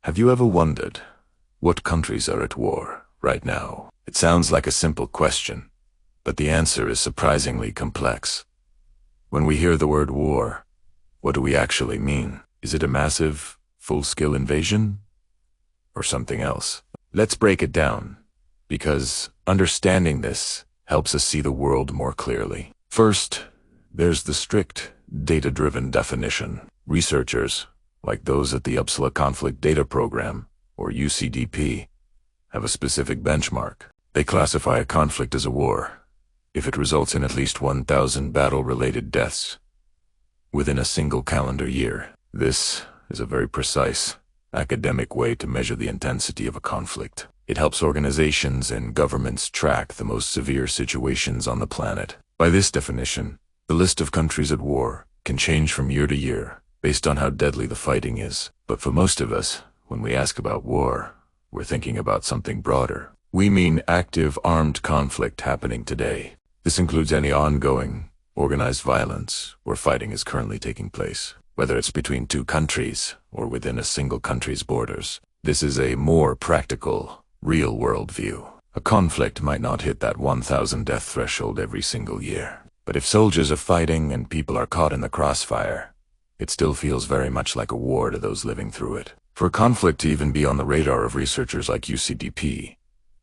Have you ever wondered what countries are at war right now? It sounds like a simple question, but the answer is surprisingly complex. When we hear the word war, what do we actually mean? Is it a massive, full-scale invasion? Or something else? Let's break it down, because understanding this helps us see the world more clearly. First, there's the strict, data-driven definition. Researchers, like those at the Uppsala Conflict Data Program, or UCDP, have a specific benchmark. They classify a conflict as a war if it results in at least 1,000 battle-related deaths within a single calendar year. This is a very precise, academic way to measure the intensity of a conflict. It helps organizations and governments track the most severe situations on the planet. By this definition, the list of countries at war can change from year to year based on how deadly the fighting is. But for most of us, when we ask about war, we're thinking about something broader. We mean active armed conflict happening today. This includes any ongoing, organized violence where fighting is currently taking place, whether it's between two countries or within a single country's borders. This is a more practical, real-world view. A conflict might not hit that 1,000 death threshold every single year. But if soldiers are fighting and people are caught in the crossfire, it still feels very much like a war to those living through it. For a conflict to even be on the radar of researchers like UCDP,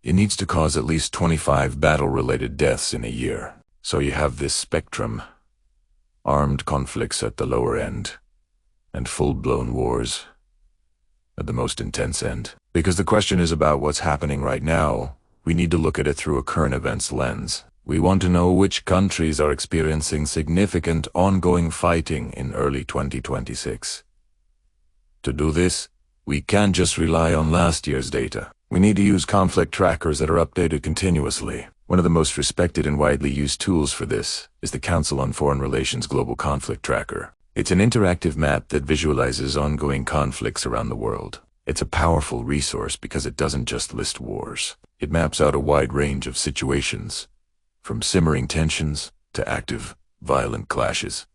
it needs to cause at least 25 battle-related deaths in a year. So you have this spectrum: armed conflicts at the lower end, and full-blown wars at the most intense end. Because the question is about what's happening right now, we need to look at it through a current events lens. We want to know which countries are experiencing significant ongoing fighting in early 2026. To do this, we can't just rely on last year's data. We need to use conflict trackers that are updated continuously. One of the most respected and widely used tools for this is the Council on Foreign Relations Global Conflict Tracker. It's an interactive map that visualizes ongoing conflicts around the world. It's a powerful resource because it doesn't just list wars. It maps out a wide range of situations, from simmering tensions to active, violent clashes.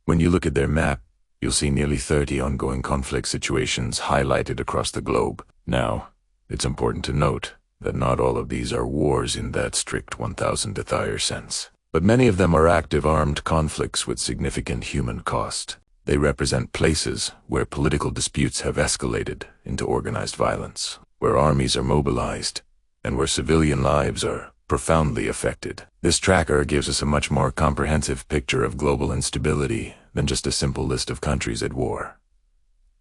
When you look at their map, you'll see nearly 30 ongoing conflict situations highlighted across the globe. Now, it's important to note that not all of these are wars in that strict 1,000 death sense. But many of them are active armed conflicts with significant human cost. They represent places where political disputes have escalated into organized violence, where armies are mobilized, and where civilian lives are profoundly affected. This tracker gives us a much more comprehensive picture of global instability than just a simple list of countries at war.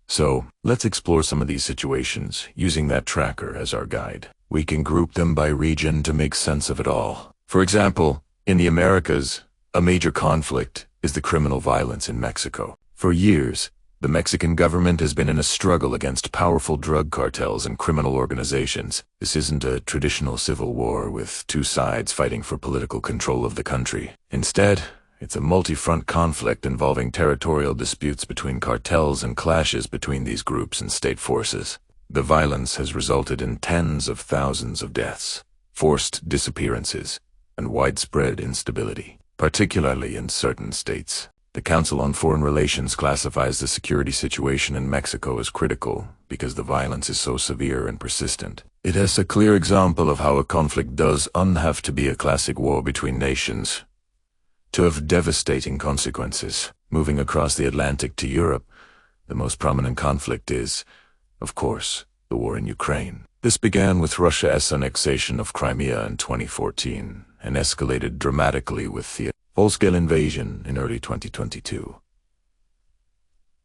So, let's explore some of these situations using that tracker as our guide. We can group them by region to make sense of it all. For example, in the Americas, a major conflict is the criminal violence in Mexico. For years, the Mexican government has been in a struggle against powerful drug cartels and criminal organizations. This isn't a traditional civil war with two sides fighting for political control of the country. Instead, it's a multi-front conflict involving territorial disputes between cartels and clashes between these groups and state forces. The violence has resulted in tens of thousands of deaths, forced disappearances, and widespread instability, particularly in certain states. The Council on Foreign Relations classifies the security situation in Mexico as critical because the violence is so severe and persistent. It is a clear example of how a conflict doesn't have to be a classic war between nations to have devastating consequences. Moving across the Atlantic to Europe, the most prominent conflict is, of course, the war in Ukraine. This began with Russia's annexation of Crimea in 2014 and escalated dramatically with the full-scale invasion in early 2022.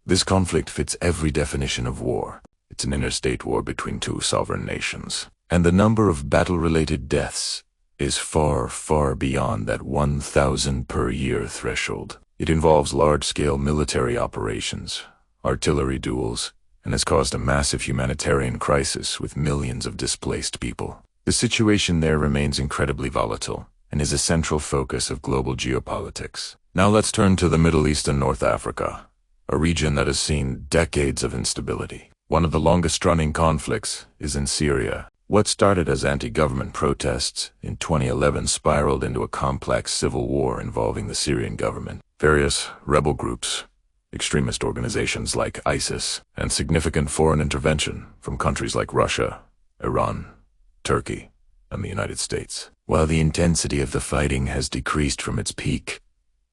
This conflict fits every definition of war. It's an interstate war between two sovereign nations. And the number of battle-related deaths is far, far beyond that 1,000 per year threshold. It involves large-scale military operations, artillery duels, and has caused a massive humanitarian crisis with millions of displaced people. The situation there remains incredibly volatile and is a central focus of global geopolitics. Now let's turn to the Middle East and North Africa, a region that has seen decades of instability. One of the longest-running conflicts is in Syria. What started as anti-government protests in 2011 spiraled into a complex civil war involving the Syrian government. Various rebel groups, extremist organizations like ISIS, and significant foreign intervention from countries like Russia, Iran, Turkey, and the United States. While the intensity of the fighting has decreased from its peak,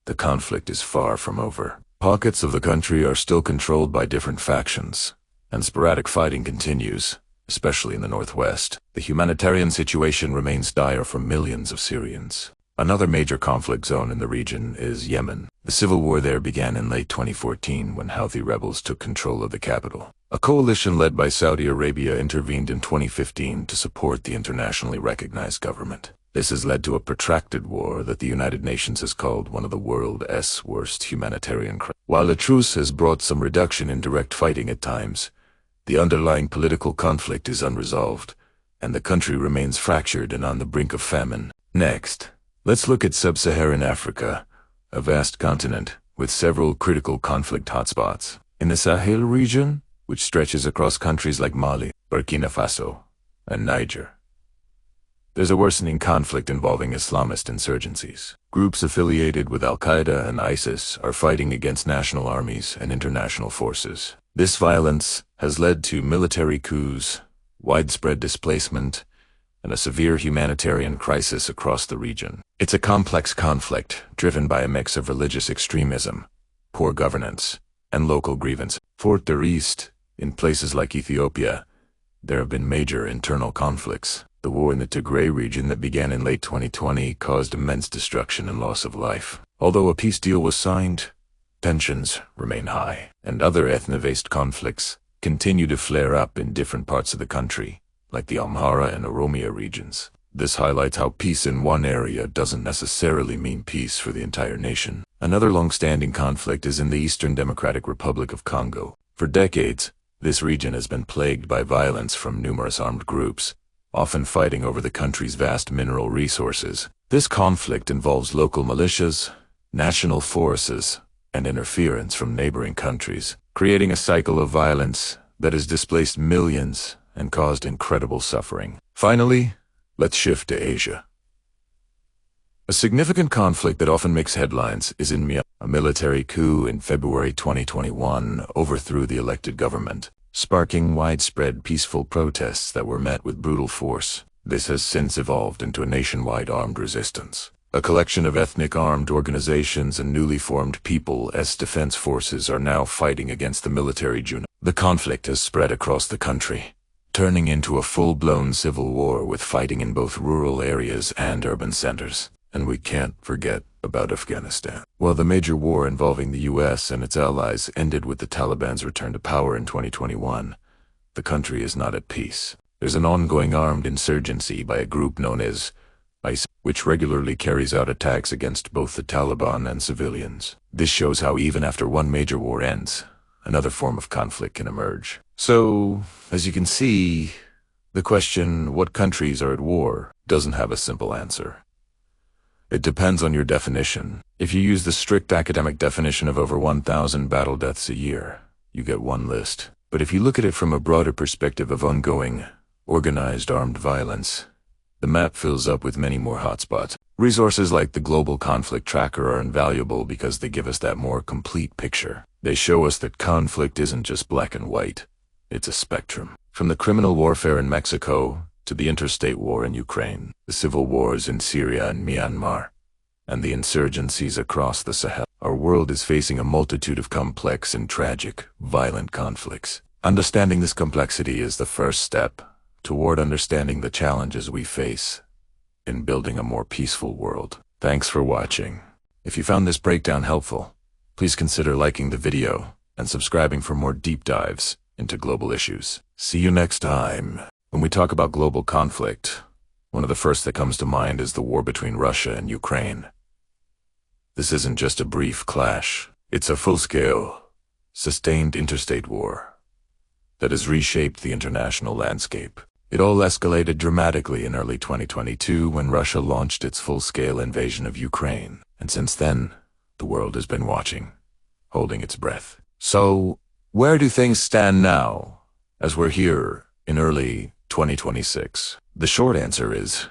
the conflict is far from over. Pockets of the country are still controlled by different factions, and sporadic fighting continues, especially in the northwest. The humanitarian situation remains dire for millions of Syrians. Another major conflict zone in the region is Yemen. The civil war there began in late 2014 when Houthi rebels took control of the capital. A coalition led by Saudi Arabia intervened in 2015 to support the internationally recognized government. This has led to a protracted war that the United Nations has called one of the world's worst humanitarian crimes. While a truce has brought some reduction in direct fighting at times, the underlying political conflict is unresolved, and the country remains fractured and on the brink of famine. Next, let's look at sub-Saharan Africa, a vast continent with several critical conflict hotspots. In the Sahel region, which stretches across countries like Mali, Burkina Faso, and Niger, there's a worsening conflict involving Islamist insurgencies. Groups affiliated with Al-Qaeda and ISIS are fighting against national armies and international forces. This violence has led to military coups, widespread displacement, and a severe humanitarian crisis across the region. It's a complex conflict driven by a mix of religious extremism, poor governance, and local grievance. Further east, in places like Ethiopia, there have been major internal conflicts. The war in the Tigray region that began in late 2020 caused immense destruction and loss of life. Although a peace deal was signed, tensions remain high, and other ethno-based conflicts continue to flare up in different parts of the country, like the Amhara and Oromia regions. This highlights how peace in one area doesn't necessarily mean peace for the entire nation. Another long-standing conflict is in the Eastern Democratic Republic of Congo. For decades, this region has been plagued by violence from numerous armed groups, often fighting over the country's vast mineral resources. This conflict involves local militias, national forces, and interference from neighboring countries, creating a cycle of violence that has displaced millions and caused incredible suffering. Finally, let's shift to Asia. A significant conflict that often makes headlines is in Myanmar. A military coup in February 2021 overthrew the elected government, sparking widespread peaceful protests that were met with brutal force. This has since evolved into a nationwide armed resistance. A collection of ethnic armed organizations and newly formed People's Defense Forces are now fighting against the military junta. The conflict has spread across the country, turning into a full-blown civil war with fighting in both rural areas and urban centers. And we can't forget about Afghanistan. While the major war involving the US and its allies ended with the Taliban's return to power in 2021, the country is not at peace. There's an ongoing armed insurgency by a group known as ISIS, which regularly carries out attacks against both the Taliban and civilians. This shows how even after one major war ends, another form of conflict can emerge. So, as you can see, the question, what countries are at war, doesn't have a simple answer. It depends on your definition. If you use the strict academic definition of over 1,000 battle deaths a year, you get one list. But if you look at it from a broader perspective of ongoing, organized armed violence, the map fills up with many more hotspots. Resources like the Global Conflict Tracker are invaluable because they give us that more complete picture. They show us that conflict isn't just black and white. It's a spectrum. From the criminal warfare in Mexico to the interstate war in Ukraine, the civil wars in Syria and Myanmar, and the insurgencies across the Sahel, our world is facing a multitude of complex and tragic, violent conflicts. Understanding this complexity is the first step toward understanding the challenges we face in building a more peaceful world. Thanks for watching. If you found this breakdown helpful, please consider liking the video and subscribing for more deep dives into global issues. See you next time. When we talk about global conflict, one of the first that comes to mind is the war between Russia and Ukraine. This isn't just a brief clash. It's a full-scale, sustained interstate war that has reshaped the international landscape. It all escalated dramatically in early 2022 when Russia launched its full-scale invasion of Ukraine. And since then, the world has been watching, holding its breath. So, where do things stand now, as we're here in early 2026? The short answer is,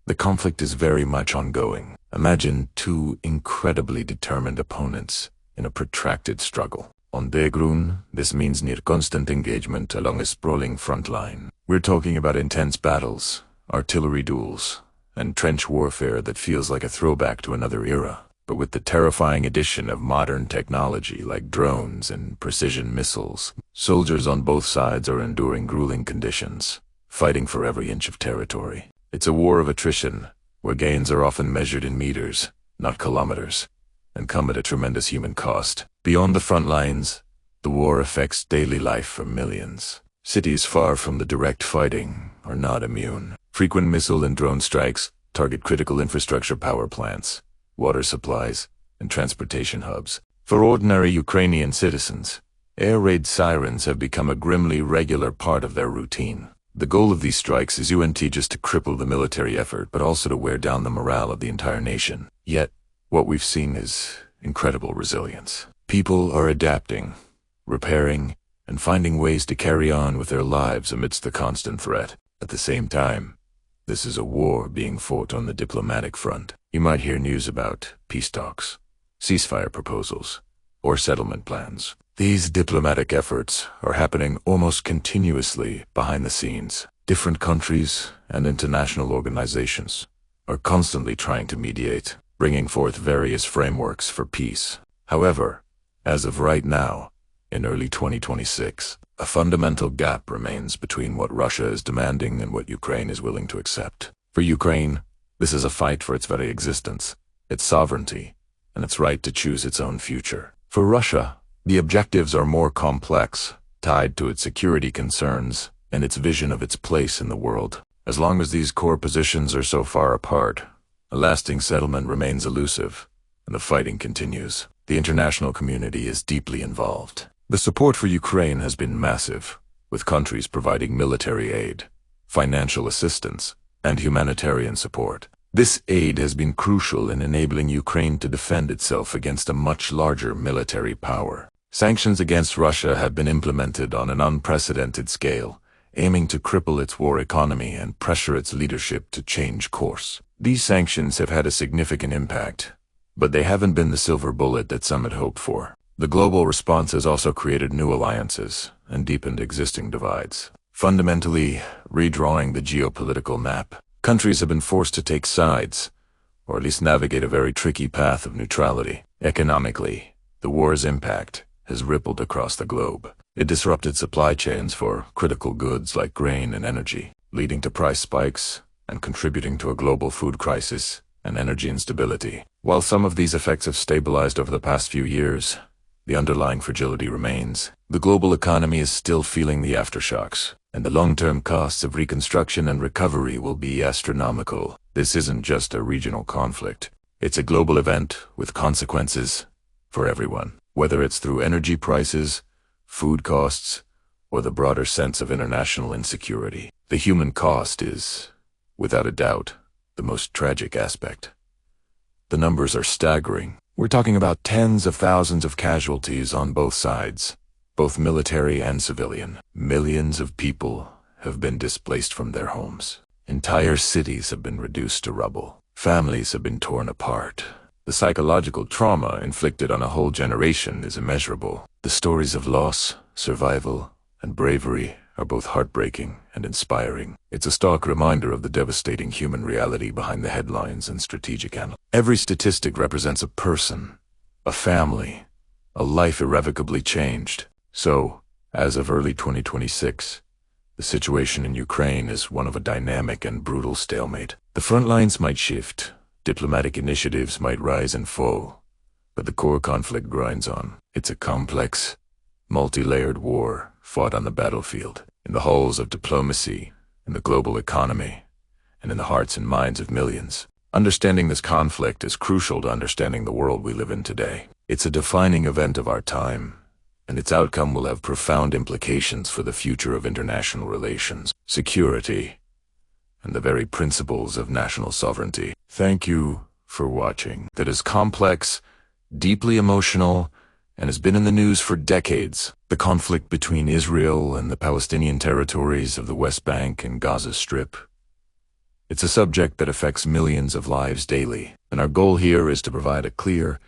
the conflict is very much ongoing. Imagine two incredibly determined opponents in a protracted struggle. On the ground, this means near constant engagement along a sprawling front line. We're talking about intense battles, artillery duels, and trench warfare that feels like a throwback to another era. But with the terrifying addition of modern technology like drones and precision missiles, soldiers on both sides are enduring grueling conditions, fighting for every inch of territory. It's a war of attrition, where gains are often measured in meters, not kilometers, and come at a tremendous human cost. Beyond the front lines, the war affects daily life for millions. Cities far from the direct fighting are not immune. Frequent missile and drone strikes target critical infrastructure, power plants, water supplies, and transportation hubs. For ordinary Ukrainian citizens, air raid sirens have become a grimly regular part of their routine. The goal of these strikes isn't just to cripple the military effort, but also to wear down the morale of the entire nation. Yet, what we've seen is incredible resilience. People are adapting, repairing, and finding ways to carry on with their lives amidst the constant threat. At the same time, this is a war being fought on the diplomatic front. You might hear news about peace talks, ceasefire proposals, or settlement plans. These diplomatic efforts are happening almost continuously behind the scenes. Different countries and international organizations are constantly trying to mediate, bringing forth various frameworks for peace. However, as of right now, in early 2026, a fundamental gap remains between what Russia is demanding and what Ukraine is willing to accept. For Ukraine, this is a fight for its very existence, its sovereignty, and its right to choose its own future. For Russia, the objectives are more complex, tied to its security concerns and its vision of its place in the world. As long as these core positions are so far apart, a lasting settlement remains elusive, and the fighting continues. The international community is deeply involved. The support for Ukraine has been massive, with countries providing military aid, financial assistance, and humanitarian support. This aid has been crucial in enabling Ukraine to defend itself against a much larger military power. Sanctions against Russia have been implemented on an unprecedented scale, aiming to cripple its war economy and pressure its leadership to change course. These sanctions have had a significant impact, but they haven't been the silver bullet that some had hoped for. The global response has also created new alliances and deepened existing divides, fundamentally redrawing the geopolitical map. Countries have been forced to take sides, or at least navigate a very tricky path of neutrality. Economically, the war's impact has rippled across the globe. It disrupted supply chains for critical goods like grain and energy, leading to price spikes and contributing to a global food crisis and energy instability. While some of these effects have stabilized over the past few years, the underlying fragility remains. The global economy is still feeling the aftershocks, and the long-term costs of reconstruction and recovery will be astronomical. This isn't just a regional conflict. It's a global event with consequences for everyone, whether it's through energy prices, food costs, or the broader sense of international insecurity. The human cost is, without a doubt, the most tragic aspect. The numbers are staggering. We're talking about tens of thousands of casualties on both sides, both military and civilian. Millions of people have been displaced from their homes. Entire cities have been reduced to rubble. Families have been torn apart. The psychological trauma inflicted on a whole generation is immeasurable. The stories of loss, survival, and bravery are both heartbreaking and inspiring. It's a stark reminder of the devastating human reality behind the headlines and strategic analysis. Every statistic represents a person, a family, a life irrevocably changed. So, as of early 2026, the situation in Ukraine is one of a dynamic and brutal stalemate. The front lines might shift, diplomatic initiatives might rise and fall, but the core conflict grinds on. It's a complex, multi-layered war fought on the battlefield, in the halls of diplomacy, in the global economy, and in the hearts and minds of millions. Understanding this conflict is crucial to understanding the world we live in today. It's a defining event of our time, and its outcome will have profound implications for the future of international relations, security, and the very principles of national sovereignty. Thank you for watching. That is complex, deeply emotional, and has been in the news for decades. The conflict between Israel and the Palestinian territories of the West Bank and Gaza Strip. It's a subject that affects millions of lives daily, and our goal here is to provide a clear,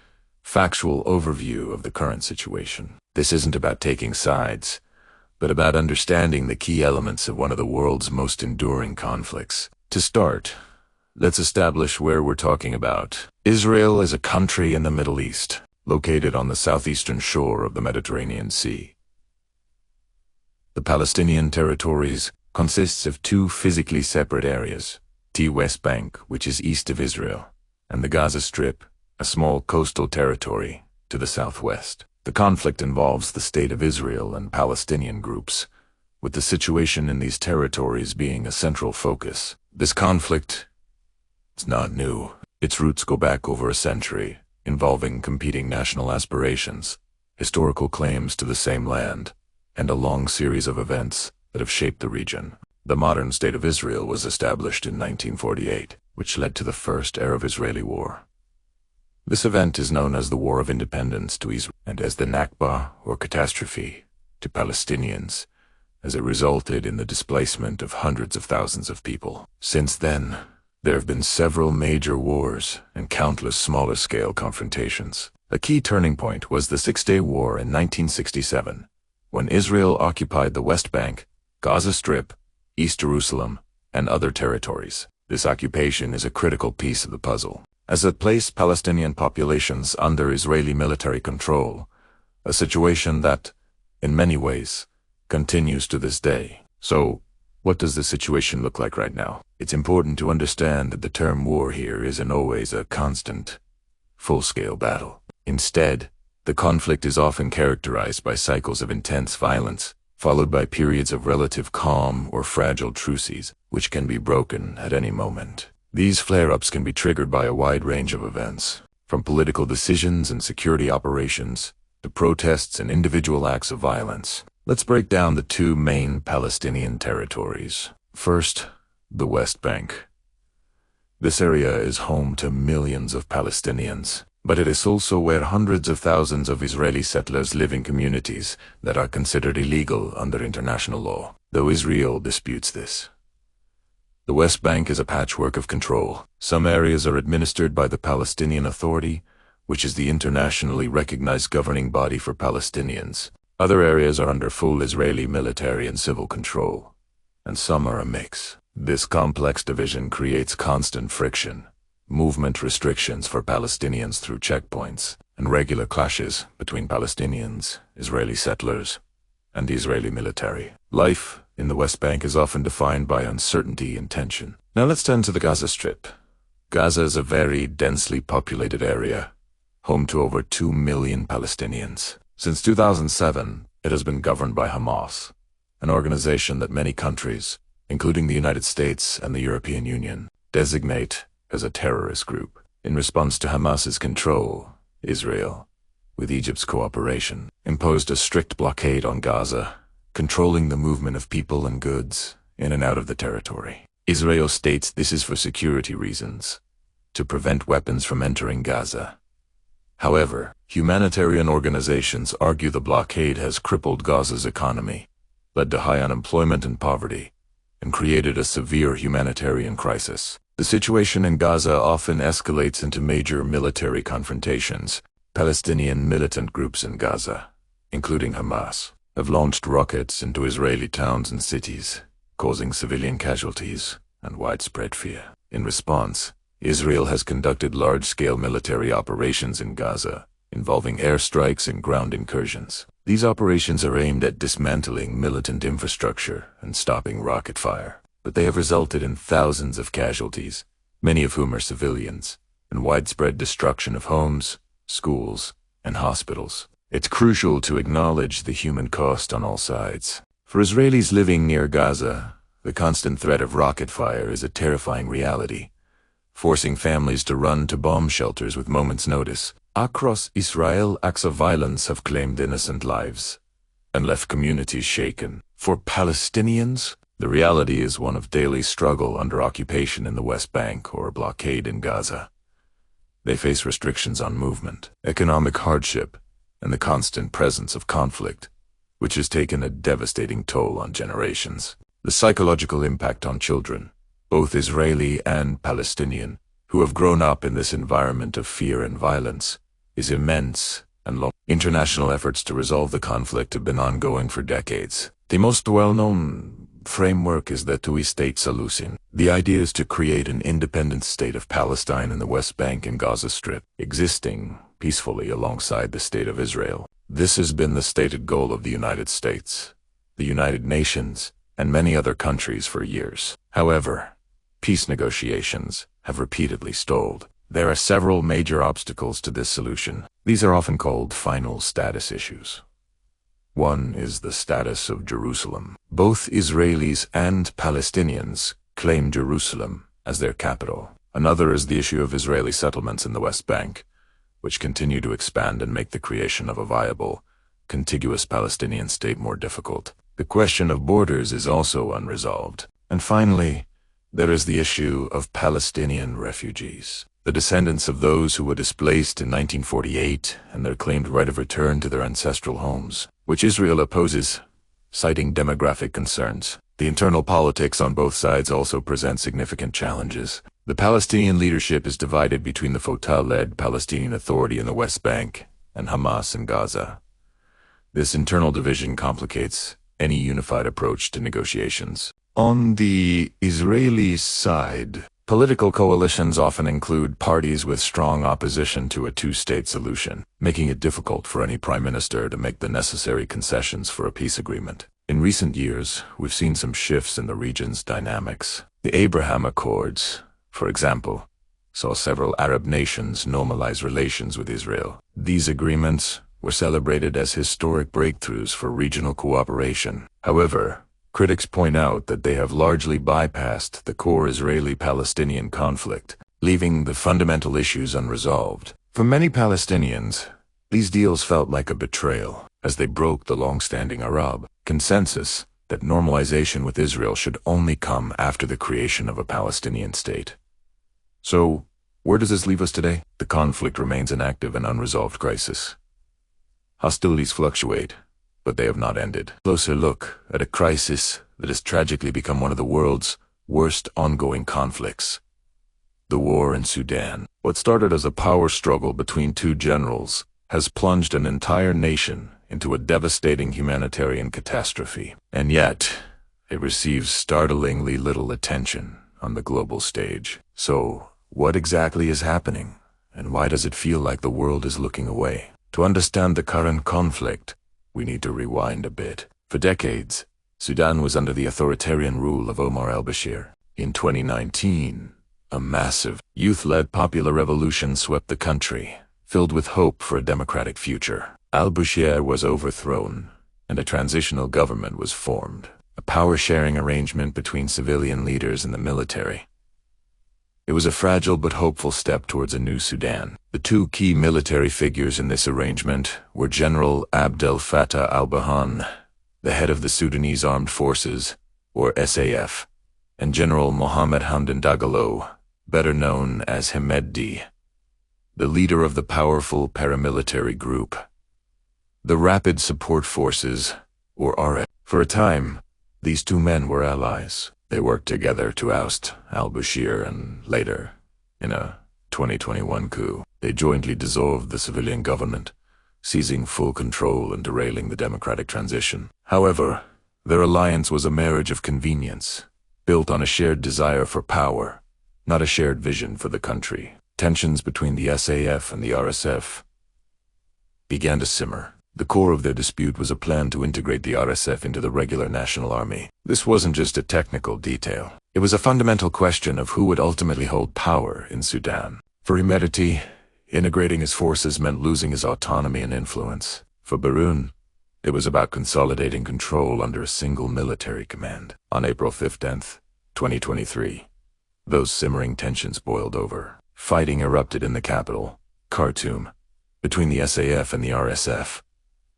factual overview of the current situation. This isn't about taking sides, but about understanding the key elements of one of the world's most enduring conflicts. To start, let's establish where we're talking about. Israel is a country in the Middle East, located on the southeastern shore of the Mediterranean Sea. The Palestinian territories consists of two physically separate areas, the West Bank, which is east of Israel, and the Gaza Strip, a small coastal territory to the southwest. The conflict involves the State of Israel and Palestinian groups, with the situation in these territories being a central focus. This conflict is not new. Its roots go back over a century, involving competing national aspirations, historical claims to the same land, and a long series of events that have shaped the region. The modern State of Israel was established in 1948, which led to the First Arab-Israeli War. This event is known as the War of Independence to Israel and as the Nakba, or catastrophe, to Palestinians, as it resulted in the displacement of hundreds of thousands of people. Since then, there have been several major wars and countless smaller-scale confrontations. A key turning point was the Six-Day War in 1967, when Israel occupied the West Bank, Gaza Strip, East Jerusalem, and other territories. This occupation is a critical piece of the puzzle, as it placed Palestinian populations under Israeli military control, a situation that, in many ways, continues to this day. So, what does the situation look like right now? It's important to understand that the term war here isn't always a constant, full-scale battle. Instead, the conflict is often characterized by cycles of intense violence, followed by periods of relative calm or fragile truces, which can be broken at any moment. These flare-ups can be triggered by a wide range of events, from political decisions and security operations to protests and individual acts of violence. Let's break down the two main Palestinian territories. First, the West Bank. This area is home to millions of Palestinians, but it is also where hundreds of thousands of Israeli settlers live in communities that are considered illegal under international law, though Israel disputes this. The West Bank is a patchwork of control. Some areas are administered by the Palestinian Authority, which is the internationally recognized governing body for Palestinians. Other areas are under full Israeli military and civil control, and some are a mix. This complex division creates constant friction, movement restrictions for Palestinians through checkpoints, and regular clashes between Palestinians, Israeli settlers, and the Israeli military. Life in the West Bank is often defined by uncertainty and tension. Now let's turn to the Gaza Strip. Gaza is a very densely populated area, home to over 2 million Palestinians. Since 2007, it has been governed by Hamas, an organization that many countries, including the United States and the European Union, designate as a terrorist group. In response to Hamas's control, Israel, with Egypt's cooperation, imposed a strict blockade on Gaza, controlling the movement of people and goods in and out of the territory. Israel states this is for security reasons, to prevent weapons from entering Gaza. However, humanitarian organizations argue the blockade has crippled Gaza's economy, led to high unemployment and poverty, and created a severe humanitarian crisis. The situation in Gaza often escalates into major military confrontations. Palestinian militant groups in Gaza, including Hamas, have launched rockets into Israeli towns and cities, causing civilian casualties and widespread fear. In response, Israel has conducted large-scale military operations in Gaza, involving airstrikes and ground incursions. These operations are aimed at dismantling militant infrastructure and stopping rocket fire, but they have resulted in thousands of casualties, many of whom are civilians, and widespread destruction of homes, schools, and hospitals. It's crucial to acknowledge the human cost on all sides. For Israelis living near Gaza, the constant threat of rocket fire is a terrifying reality, forcing families to run to bomb shelters with moments' notice. Across Israel, acts of violence have claimed innocent lives and left communities shaken. For Palestinians, the reality is one of daily struggle under occupation in the West Bank or blockade in Gaza. They face restrictions on movement, economic hardship, and the constant presence of conflict, which has taken a devastating toll on generations. The psychological impact on children, both Israeli and Palestinian, who have grown up in this environment of fear and violence, is immense and long. International efforts to resolve the conflict have been ongoing for decades. The most well-known framework is the two-state solution. The idea is to create an independent state of Palestine in the West Bank and Gaza Strip, existing peacefully alongside the State of Israel. This has been the stated goal of the United States, the United Nations, and many other countries for years. However, peace negotiations have repeatedly stalled. There are several major obstacles to this solution. These are often called final status issues. One is the status of Jerusalem. Both Israelis and Palestinians claim Jerusalem as their capital. Another is the issue of Israeli settlements in the West Bank, which continue to expand and make the creation of a viable, contiguous Palestinian state more difficult. The question of borders is also unresolved. And finally, there is the issue of Palestinian refugees, the descendants of those who were displaced in 1948 and their claimed right of return to their ancestral homes, which Israel opposes, citing demographic concerns. The internal politics on both sides also present significant challenges. The Palestinian leadership is divided between the Fatah-led Palestinian Authority in the West Bank and Hamas in Gaza. This internal division complicates any unified approach to negotiations. On the Israeli side, political coalitions often include parties with strong opposition to a two-state solution, making it difficult for any prime minister to make the necessary concessions for a peace agreement. In recent years, we've seen some shifts in the region's dynamics. The Abraham Accords, for example, saw several Arab nations normalize relations with Israel. These agreements were celebrated as historic breakthroughs for regional cooperation. However, critics point out that they have largely bypassed the core Israeli-Palestinian conflict, leaving the fundamental issues unresolved. For many Palestinians, these deals felt like a betrayal, as they broke the long-standing Arab consensus that normalization with Israel should only come after the creation of a Palestinian state. So, where does this leave us today? The conflict remains an active and unresolved crisis. Hostilities fluctuate, but they have not ended. Closer look at a crisis that has tragically become one of the world's worst ongoing conflicts. The war in Sudan. What started as a power struggle between two generals has plunged an entire nation into a devastating humanitarian catastrophe. And yet, it receives startlingly little attention on the global stage. So, what exactly is happening? And why does it feel like the world is looking away? To understand the current conflict, we need to rewind a bit. For decades, Sudan was under the authoritarian rule of Omar al-Bashir. In 2019, a massive, youth-led popular revolution swept the country, filled with hope for a democratic future. Al-Bashir was overthrown, and a transitional government was formed, a power-sharing arrangement between civilian leaders and the military. It was a fragile but hopeful step towards a new Sudan. The two key military figures in this arrangement were General Abdel Fattah al-Burhan, the head of the Sudanese Armed Forces, or SAF, and General Mohammed Hamdan Dagalo, better known as Hemedti, the leader of the powerful paramilitary group, the Rapid Support Forces, or RF. For a time, these two men were allies. They worked together to oust al-Bashir, and later, in a 2021 coup, they jointly dissolved the civilian government, seizing full control and derailing the democratic transition. However, their alliance was a marriage of convenience, built on a shared desire for power, not a shared vision for the country. Tensions between the SAF and the RSF began to simmer. The core of their dispute was a plan to integrate the RSF into the regular national army. This wasn't just a technical detail. It was a fundamental question of who would ultimately hold power in Sudan. For Hemedti, integrating his forces meant losing his autonomy and influence. For Burhan, it was about consolidating control under a single military command. On April 15th, 2023, those simmering tensions boiled over. Fighting erupted in the capital, Khartoum, between the SAF and the RSF.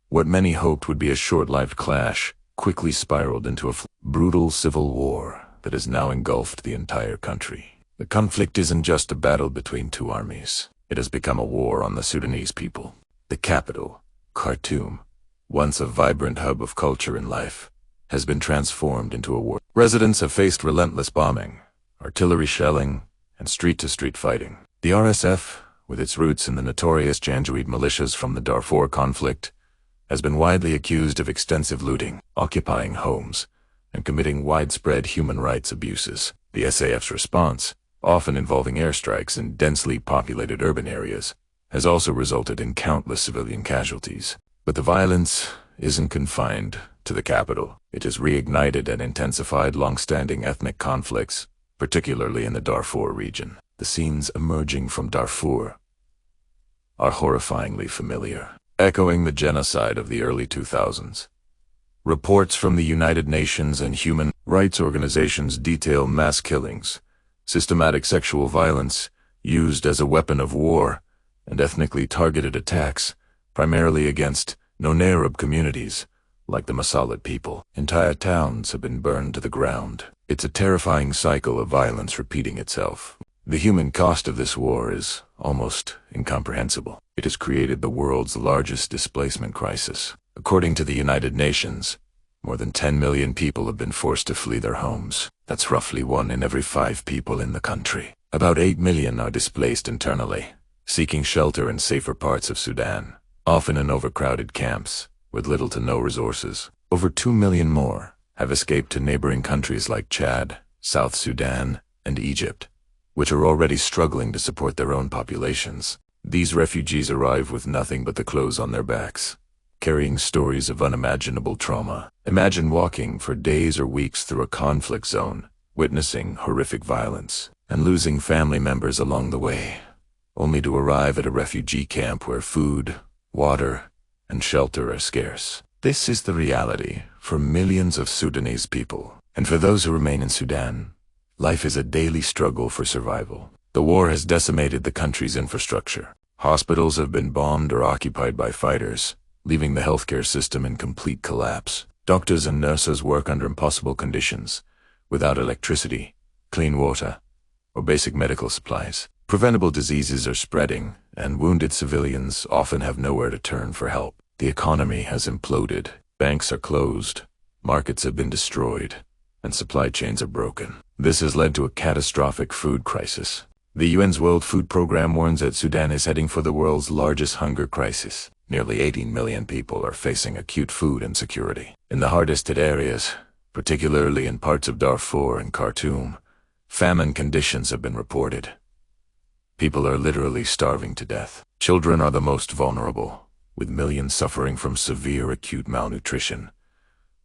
What many hoped would be a short-lived clash quickly spiraled into a brutal civil war that has now engulfed the entire country. The conflict isn't just a battle between two armies. It has become a war on the Sudanese people. The capital, Khartoum, once a vibrant hub of culture and life, has been transformed into a war. Residents have faced relentless bombing, artillery shelling, and street-to-street fighting. The RSF, with its roots in the notorious Janjaweed militias from the Darfur conflict, has been widely accused of extensive looting, occupying homes, and committing widespread human rights abuses. The SAF's response, often involving airstrikes in densely populated urban areas, has also resulted in countless civilian casualties. But the violence isn't confined to the capital. It has reignited and intensified long-standing ethnic conflicts, particularly in the Darfur region. The scenes emerging from Darfur are horrifyingly familiar, echoing the genocide of the early 2000s. Reports from the United Nations and human rights organizations detail mass killings, systematic sexual violence used as a weapon of war, and ethnically targeted attacks, primarily against non-Arab communities, like the Masalit people. Entire towns have been burned to the ground. It's a terrifying cycle of violence repeating itself. The human cost of this war is almost incomprehensible. It has created the world's largest displacement crisis. According to the United Nations, more than 10 million people have been forced to flee their homes. That's roughly 1 in every 5 people in the country. About 8 million are displaced internally, seeking shelter in safer parts of Sudan, often in overcrowded camps with little to no resources. Over 2 million more have escaped to neighboring countries like Chad, South Sudan, and Egypt, which are already struggling to support their own populations. These refugees arrive with nothing but the clothes on their backs, carrying stories of unimaginable trauma. Imagine walking for days or weeks through a conflict zone, witnessing horrific violence, and losing family members along the way, only to arrive at a refugee camp where food, water, and shelter are scarce. This is the reality for millions of Sudanese people. And for those who remain in Sudan, life is a daily struggle for survival. The war has decimated the country's infrastructure. Hospitals have been bombed or occupied by fighters, leaving the healthcare system in complete collapse. Doctors and nurses work under impossible conditions, without electricity, clean water, or basic medical supplies. Preventable diseases are spreading, and wounded civilians often have nowhere to turn for help. The economy has imploded. Banks are closed, markets have been destroyed, and supply chains are broken. This has led to a catastrophic food crisis. The UN's World Food Program warns that Sudan is heading for the world's largest hunger crisis. Nearly 18 million people are facing acute food insecurity. In the hardest hit areas, particularly in parts of Darfur and Khartoum, famine conditions have been reported. People are literally starving to death. Children are the most vulnerable, with millions suffering from severe acute malnutrition.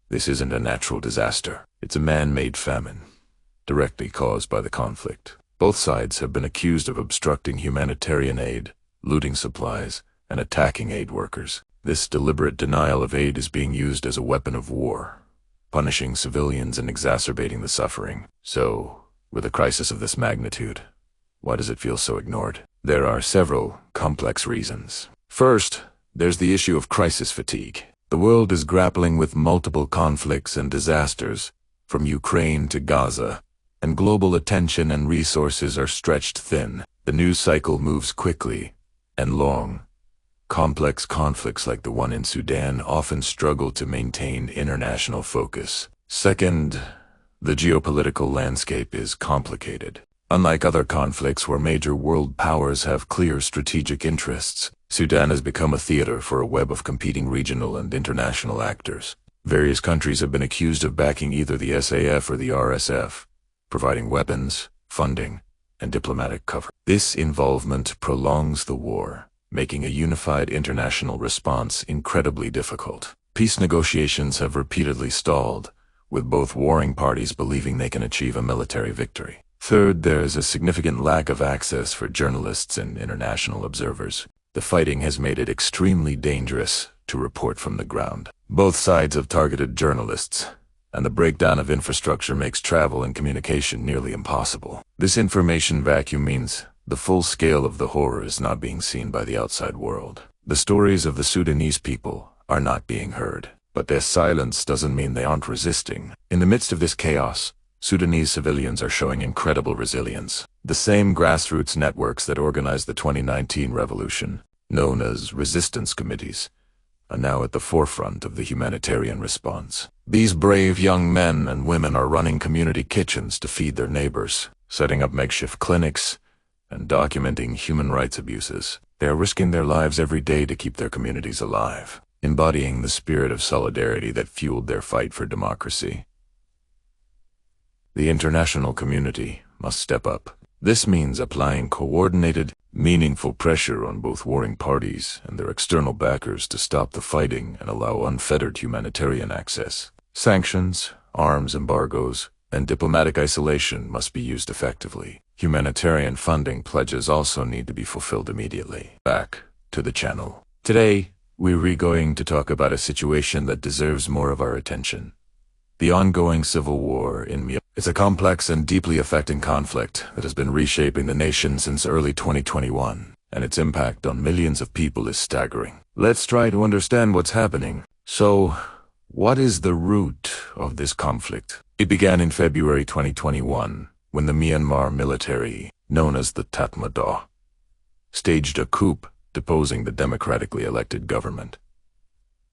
This isn't a natural disaster. It's a man-made famine, directly caused by the conflict. Both sides have been accused of obstructing humanitarian aid, looting supplies, and attacking aid workers. This deliberate denial of aid is being used as a weapon of war, punishing civilians and exacerbating the suffering. So, with a crisis of this magnitude, why does it feel so ignored? There are several complex reasons. First, there's the issue of crisis fatigue. The world is grappling with multiple conflicts and disasters, from Ukraine to Gaza, and global attention and resources are stretched thin. The news cycle moves quickly and long. Complex conflicts like the one in Sudan often struggle to maintain international focus. Second, the geopolitical landscape is complicated. Unlike other conflicts where major world powers have clear strategic interests, Sudan has become a theater for a web of competing regional and international actors. Various countries have been accused of backing either the SAF or the RSF, providing weapons, funding, and diplomatic cover. This involvement prolongs the war, making a unified international response incredibly difficult. Peace negotiations have repeatedly stalled, with both warring parties believing they can achieve a military victory. Third, there is a significant lack of access for journalists and international observers. The fighting has made it extremely dangerous to report from the ground. Both sides have targeted journalists, and the breakdown of infrastructure makes travel and communication nearly impossible. This information vacuum means the full scale of the horror is not being seen by the outside world. The stories of the Sudanese people are not being heard, but their silence doesn't mean they aren't resisting. In the midst of this chaos, Sudanese civilians are showing incredible resilience. The same grassroots networks that organized the 2019 revolution, known as resistance committees, are now at the forefront of the humanitarian response. These brave young men and women are running community kitchens to feed their neighbors, setting up makeshift clinics, and documenting human rights abuses. They are risking their lives every day to keep their communities alive, embodying the spirit of solidarity that fueled their fight for democracy. The international community must step up. This means applying coordinated, meaningful pressure on both warring parties and their external backers to stop the fighting and allow unfettered humanitarian access. Sanctions, arms embargoes, and diplomatic isolation must be used effectively. Humanitarian funding pledges also need to be fulfilled immediately. Back to the channel. Today, we're going to talk about a situation that deserves more of our attention. The ongoing civil war in Myanmar. It's a complex and deeply affecting conflict that has been reshaping the nation since early 2021, and its impact on millions of people is staggering. Let's try to understand what's happening. So, what is the root of this conflict? It began in February 2021, when the Myanmar military, known as the Tatmadaw, staged a coup deposing the democratically elected government.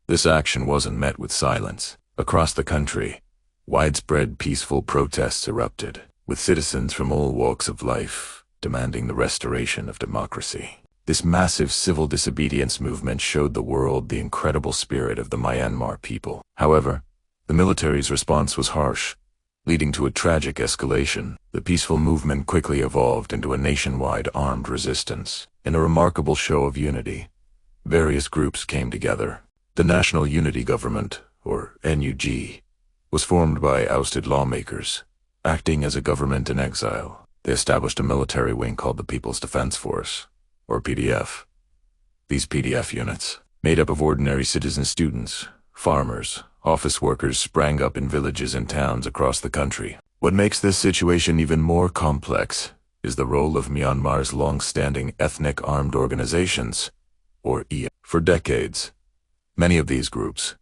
This action wasn't met with silence. Across the country, widespread peaceful protests erupted, with citizens from all walks of life demanding the restoration of democracy. This massive civil disobedience movement showed the world the incredible spirit of the Myanmar people. However, the military's response was harsh, leading to a tragic escalation. The peaceful movement quickly evolved into a nationwide armed resistance. In a remarkable show of unity, various groups came together. The National Unity Government, or NUG, was formed by ousted lawmakers, acting as a government in exile. They established a military wing called the People's Defense Force, or PDF. These PDF units, made up of ordinary citizen students, farmers, office workers, sprang up in villages and towns across the country. What makes this situation even more complex is the role of Myanmar's long-standing ethnic armed organizations, or EA. For decades, many of these groups,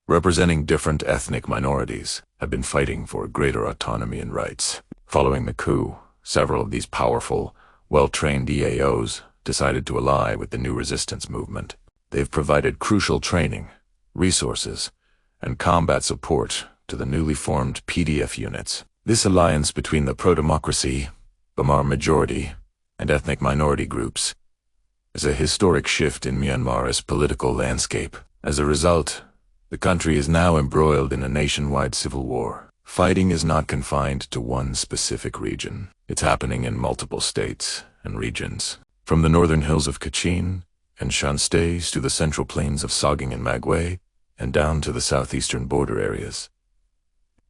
representing different ethnic minorities, have been fighting for greater autonomy and rights. Following the coup, several of these powerful, well-trained EAOs decided to ally with the new resistance movement. They've provided crucial training, resources, and combat support to the newly formed PDF units. This alliance between the pro-democracy, Bamar majority, and ethnic minority groups is a historic shift in Myanmar's political landscape. As a result, the country is now embroiled in a nationwide civil war. Fighting is not confined to one specific region. It's happening in multiple states and regions, from the northern hills of Kachin and Shanxi to the central plains of Saging and Magway, and down to the southeastern border areas.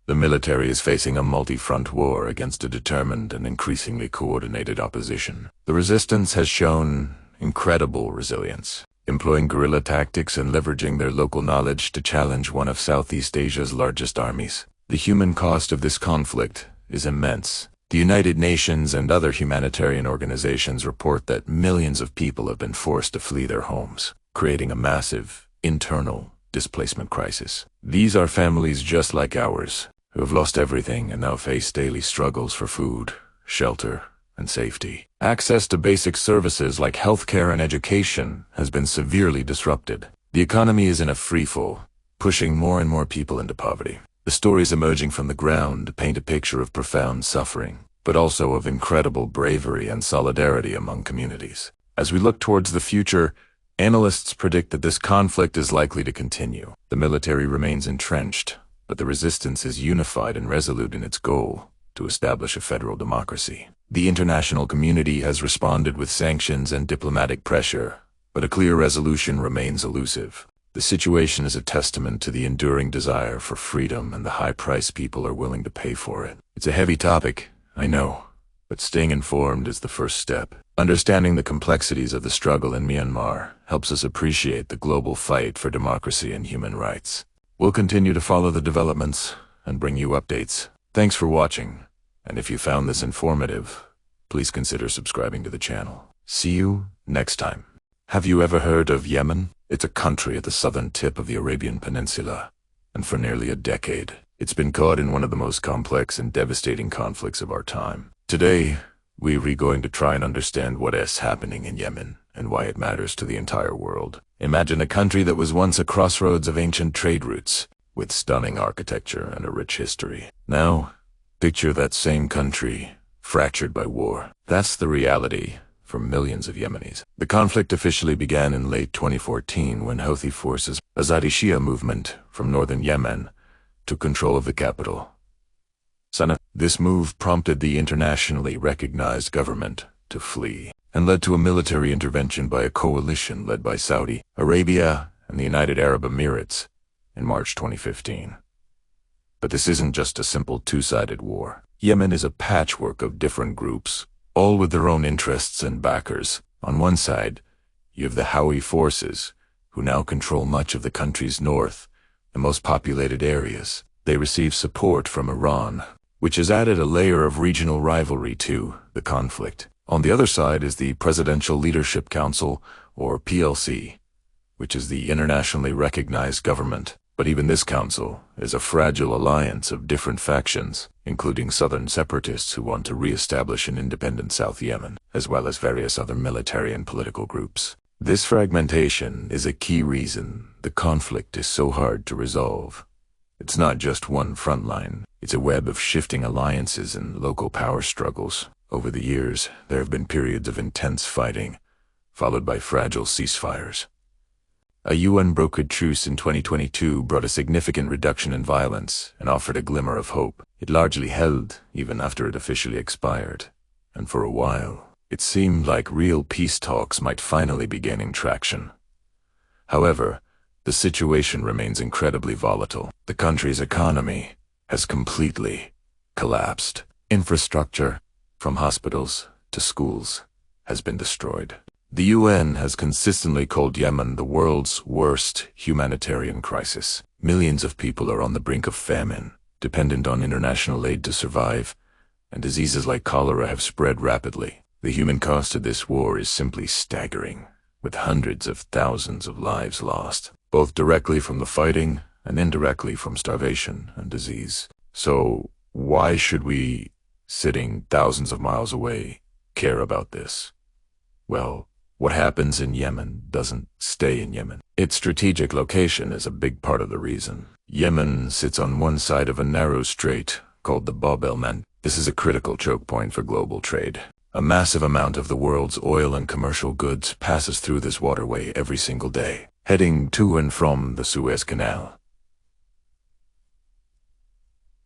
The military is facing a multi-front war against a determined and increasingly coordinated opposition. The resistance has shown incredible resilience, employing guerrilla tactics and leveraging their local knowledge to challenge one of Southeast Asia's largest armies. The human cost of this conflict is immense. The United Nations and other humanitarian organizations report that millions of people have been forced to flee their homes, creating a massive, internal displacement crisis. These are families just like ours, who have lost everything and now face daily struggles for food, shelter, and safety. Access to basic services like healthcare and education has been severely disrupted. The economy is in a freefall, pushing more and more people into poverty. The stories emerging from the ground paint a picture of profound suffering, but also of incredible bravery and solidarity among communities. As we look towards the future, analysts predict that this conflict is likely to continue. The military remains entrenched, but the resistance is unified and resolute in its goal to establish a federal democracy. The international community has responded with sanctions and diplomatic pressure, but a clear resolution remains elusive. The situation is a testament to the enduring desire for freedom and the high price people are willing to pay for it. It's a heavy topic, I know, but staying informed is the first step. Understanding the complexities of the struggle in Myanmar helps us appreciate the global fight for democracy and human rights. We'll continue to follow the developments and bring you updates. Thanks for watching, and if you found this informative, please consider subscribing to the channel. See you next time. Have you ever heard of Yemen? It's a country at the southern tip of the Arabian Peninsula, and for nearly a decade, it's been caught in one of the most complex and devastating conflicts of our time. Today, we're going to try and understand what is happening in Yemen and why it matters to the entire world. Imagine a country that was once a crossroads of ancient trade routes, with stunning architecture and a rich history. Now, picture that same country fractured by war. That's the reality for millions of Yemenis. The conflict officially began in late 2014 when Houthi forces, a Azadi Shia movement from northern Yemen, took control of the capital, Sana'a. This move prompted the internationally recognized government to flee and led to a military intervention by a coalition led by Saudi Arabia and the United Arab Emirates in March 2015. But this isn't just a simple two-sided war. Yemen is a patchwork of different groups, all with their own interests and backers. On one side, you have the Houthi forces, who now control much of the country's north, the most populated areas. They receive support from Iran, which has added a layer of regional rivalry to the conflict. On the other side is the Presidential Leadership Council, or PLC, which is the internationally recognized government. But even this council is a fragile alliance of different factions, including southern separatists who want to re-establish an independent South Yemen, as well as various other military and political groups. This fragmentation is a key reason the conflict is so hard to resolve. It's not just one front line. It's a web of shifting alliances and local power struggles. Over the years, there have been periods of intense fighting, followed by fragile ceasefires. A UN-brokered truce in 2022 brought a significant reduction in violence and offered a glimmer of hope. It largely held even after it officially expired, and for a while, it seemed like real peace talks might finally be gaining traction. However, the situation remains incredibly volatile. The country's economy has completely collapsed. Infrastructure, from hospitals to schools, has been destroyed. The UN has consistently called Yemen the world's worst humanitarian crisis. Millions of people are on the brink of famine, dependent on international aid to survive, and diseases like cholera have spread rapidly. The human cost of this war is simply staggering, with hundreds of thousands of lives lost, both directly from the fighting and indirectly from starvation and disease. So why should we, sitting thousands of miles away, care about this? Well, what happens in Yemen doesn't stay in Yemen. Its strategic location is a big part of the reason. Yemen sits on one side of a narrow strait called the Bab el-Mandeb. This is a critical choke point for global trade. A massive amount of the world's oil and commercial goods passes through this waterway every single day, heading to and from the Suez Canal.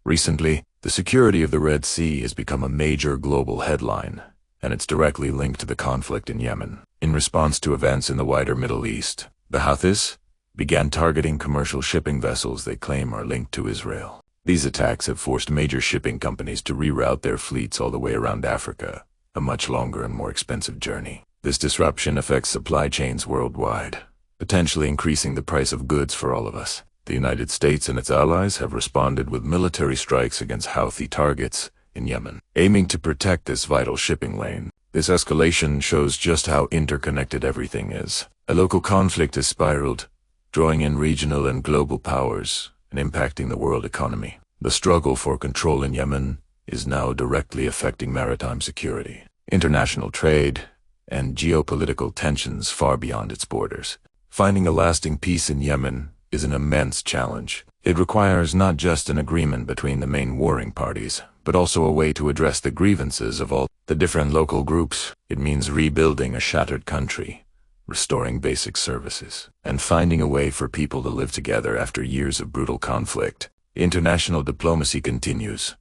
Recently, the security of the Red Sea has become a major global headline, and it's directly linked to the conflict in Yemen. In response to events in the wider Middle East, the Houthis began targeting commercial shipping vessels they claim are linked to Israel. These attacks have forced major shipping companies to reroute their fleets all the way around Africa, a much longer and more expensive journey. This disruption affects supply chains worldwide, potentially increasing the price of goods for all of us. The United States and its allies have responded with military strikes against Houthi targets in Yemen, aiming to protect this vital shipping lane. This escalation shows just how interconnected everything is. A local conflict has spiraled, drawing in regional and global powers and impacting the world economy. The struggle for control in Yemen is now directly affecting maritime security, international trade, and geopolitical tensions far beyond its borders. Finding a lasting peace in Yemen is an immense challenge. It requires not just an agreement between the main warring parties, but also a way to address the grievances of all the different local groups. It means rebuilding a shattered country, restoring basic services, and finding a way for people to live together after years of brutal conflict. International diplomacy continues,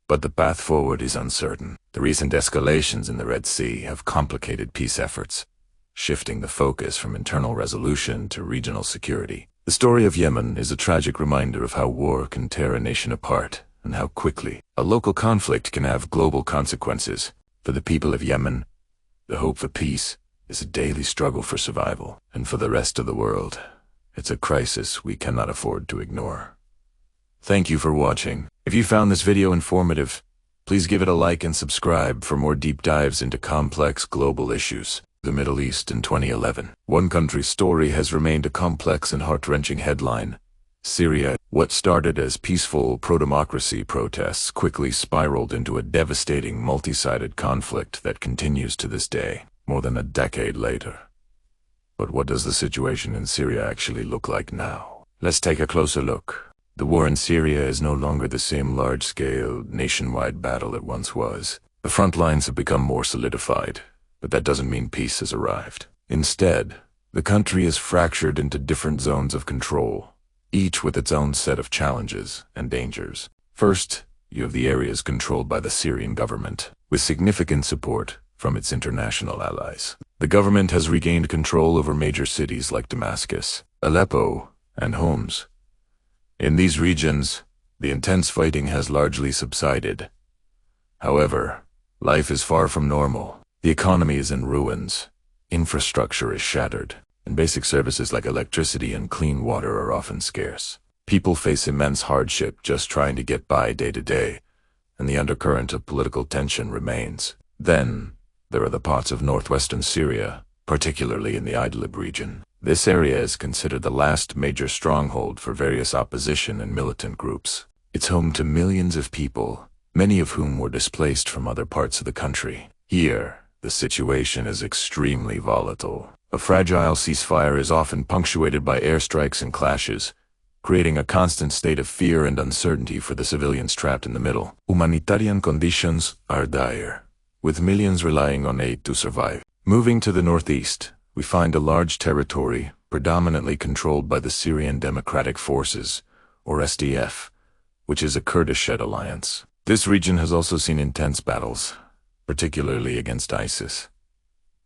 but the path forward is uncertain. The recent escalations in the Red Sea have complicated peace efforts, shifting the focus from internal resolution to regional security. The story of Yemen is a tragic reminder of how war can tear a nation apart, and how quickly a local conflict can have global consequences. For the people of Yemen, the hope for peace is a daily struggle for survival, and for the rest of the world, it's a crisis we cannot afford to ignore. Thank you for watching. If you found this video informative, please give it a like and subscribe for more deep dives into complex global issues. The Middle East in 2011. One country's story has remained a complex and heart-wrenching headline. Syria. What started as peaceful pro-democracy protests quickly spiraled into a devastating multi-sided conflict that continues to this day, more than a decade later. But what does the situation in Syria actually look like now? Let's take a closer look. The war in Syria is no longer the same large-scale, nationwide battle it once was. The front lines have become more solidified, but that doesn't mean peace has arrived. Instead, the country is fractured into different zones of control, each with its own set of challenges and dangers. First, you have the areas controlled by the Syrian government, with significant support from its international allies. The government has regained control over major cities like Damascus, Aleppo, and Homs. In these regions, the intense fighting has largely subsided. However, life is far from normal. The economy is in ruins, infrastructure is shattered, and basic services like electricity and clean water are often scarce. People face immense hardship just trying to get by day to day, and the undercurrent of political tension remains. Then, there are the parts of northwestern Syria, particularly in the Idlib region. This area is considered the last major stronghold for various opposition and militant groups. It's home to millions of people, many of whom were displaced from other parts of the country. Here, the situation is extremely volatile. A fragile ceasefire is often punctuated by airstrikes and clashes, creating a constant state of fear and uncertainty for the civilians trapped in the middle. Humanitarian conditions are dire, with millions relying on aid to survive. Moving to the northeast, we find a large territory predominantly controlled by the Syrian Democratic Forces, or SDF, which is a Kurdish-led alliance. This region has also seen intense battles, particularly against ISIS.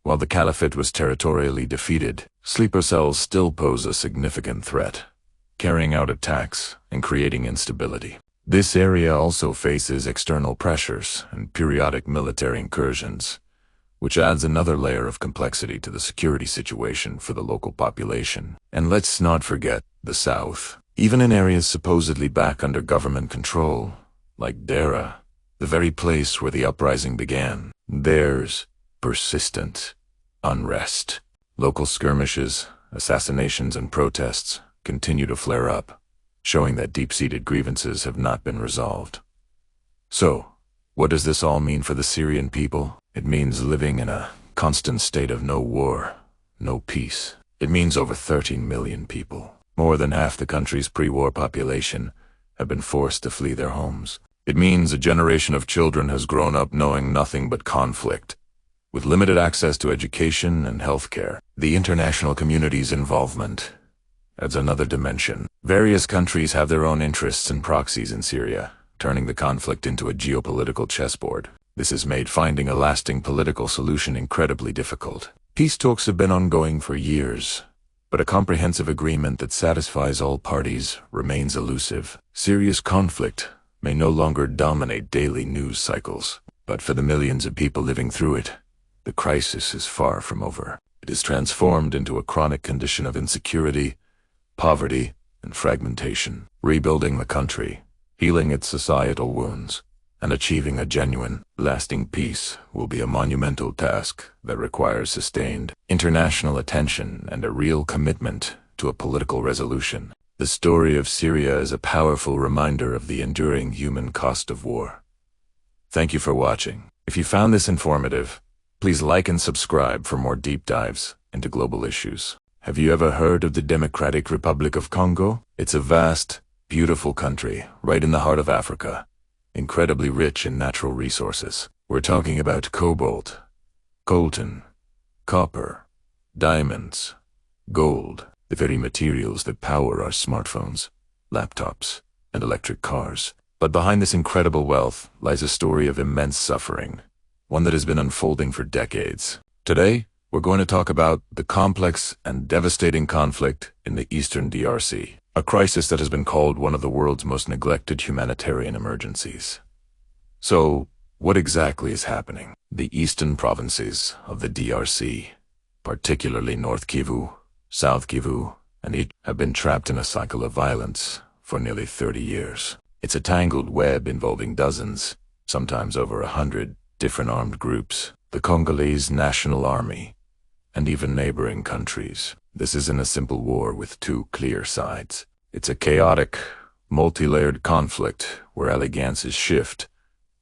While the Caliphate was territorially defeated, sleeper cells still pose a significant threat, carrying out attacks and creating instability. This area also faces external pressures and periodic military incursions, which adds another layer of complexity to the security situation for the local population. And let's not forget the south. Even in areas supposedly back under government control, like Dera, the very place where the uprising began, there's persistent unrest. Local skirmishes, assassinations, and protests continue to flare up, showing that deep-seated grievances have not been resolved. So, what does this all mean for the Syrian people? It means living in a constant state of no war, no peace. It means over 13 million people, more than half the country's pre-war population, have been forced to flee their homes. It means a generation of children has grown up knowing nothing but conflict, with limited access to education and healthcare. The international community's involvement adds another dimension. Various countries have their own interests and proxies in Syria, turning the conflict into a geopolitical chessboard. This has made finding a lasting political solution incredibly difficult. Peace talks have been ongoing for years, but a comprehensive agreement that satisfies all parties remains elusive. Syria's conflict may no longer dominate daily news cycles, but for the millions of people living through it, the crisis is far from over. It is transformed into a chronic condition of insecurity, poverty, and fragmentation. Rebuilding the country, healing its societal wounds, and achieving a genuine, lasting peace will be a monumental task that requires sustained international attention and a real commitment to a political resolution. The story of Syria is a powerful reminder of the enduring human cost of war. Thank you for watching. If you found this informative, please like and subscribe for more deep dives into global issues. Have you ever heard of the Democratic Republic of Congo? It's a vast, beautiful country right in the heart of Africa, incredibly rich in natural resources. We're talking about cobalt, coltan, copper, diamonds, gold, the very materials that power our smartphones, laptops, and electric cars. But behind this incredible wealth lies a story of immense suffering, one that has been unfolding for decades. Today, we're going to talk about the complex and devastating conflict in the eastern DRC, a crisis that has been called one of the world's most neglected humanitarian emergencies. So, what exactly is happening? The eastern provinces of the DRC, particularly North Kivu, South Kivu, and Ituri, have been trapped in a cycle of violence for nearly 30 years. It's a tangled web involving dozens, sometimes over 100, different armed groups, the Congolese National Army, and even neighboring countries. This isn't a simple war with two clear sides. It's a chaotic, multi-layered conflict where allegiances shift,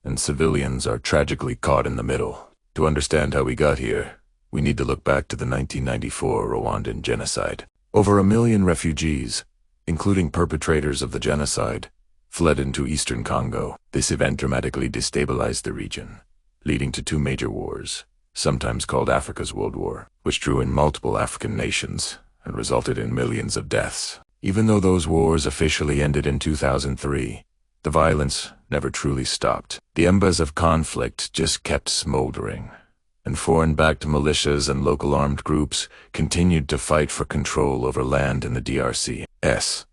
and civilians are tragically caught in the middle. To understand how we got here, we need to look back to the 1994 Rwandan genocide. Over 1 million refugees, including perpetrators of the genocide, fled into eastern Congo. This event dramatically destabilized the region, leading to two major wars, sometimes called Africa's World War, which drew in multiple African nations and resulted in millions of deaths. Even though those wars officially ended in 2003, the violence never truly stopped. The embers of conflict just kept smoldering, and foreign-backed militias and local armed groups continued to fight for control over land in the DRC's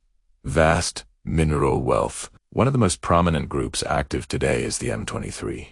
vast mineral wealth. One of the most prominent groups active today is the M23.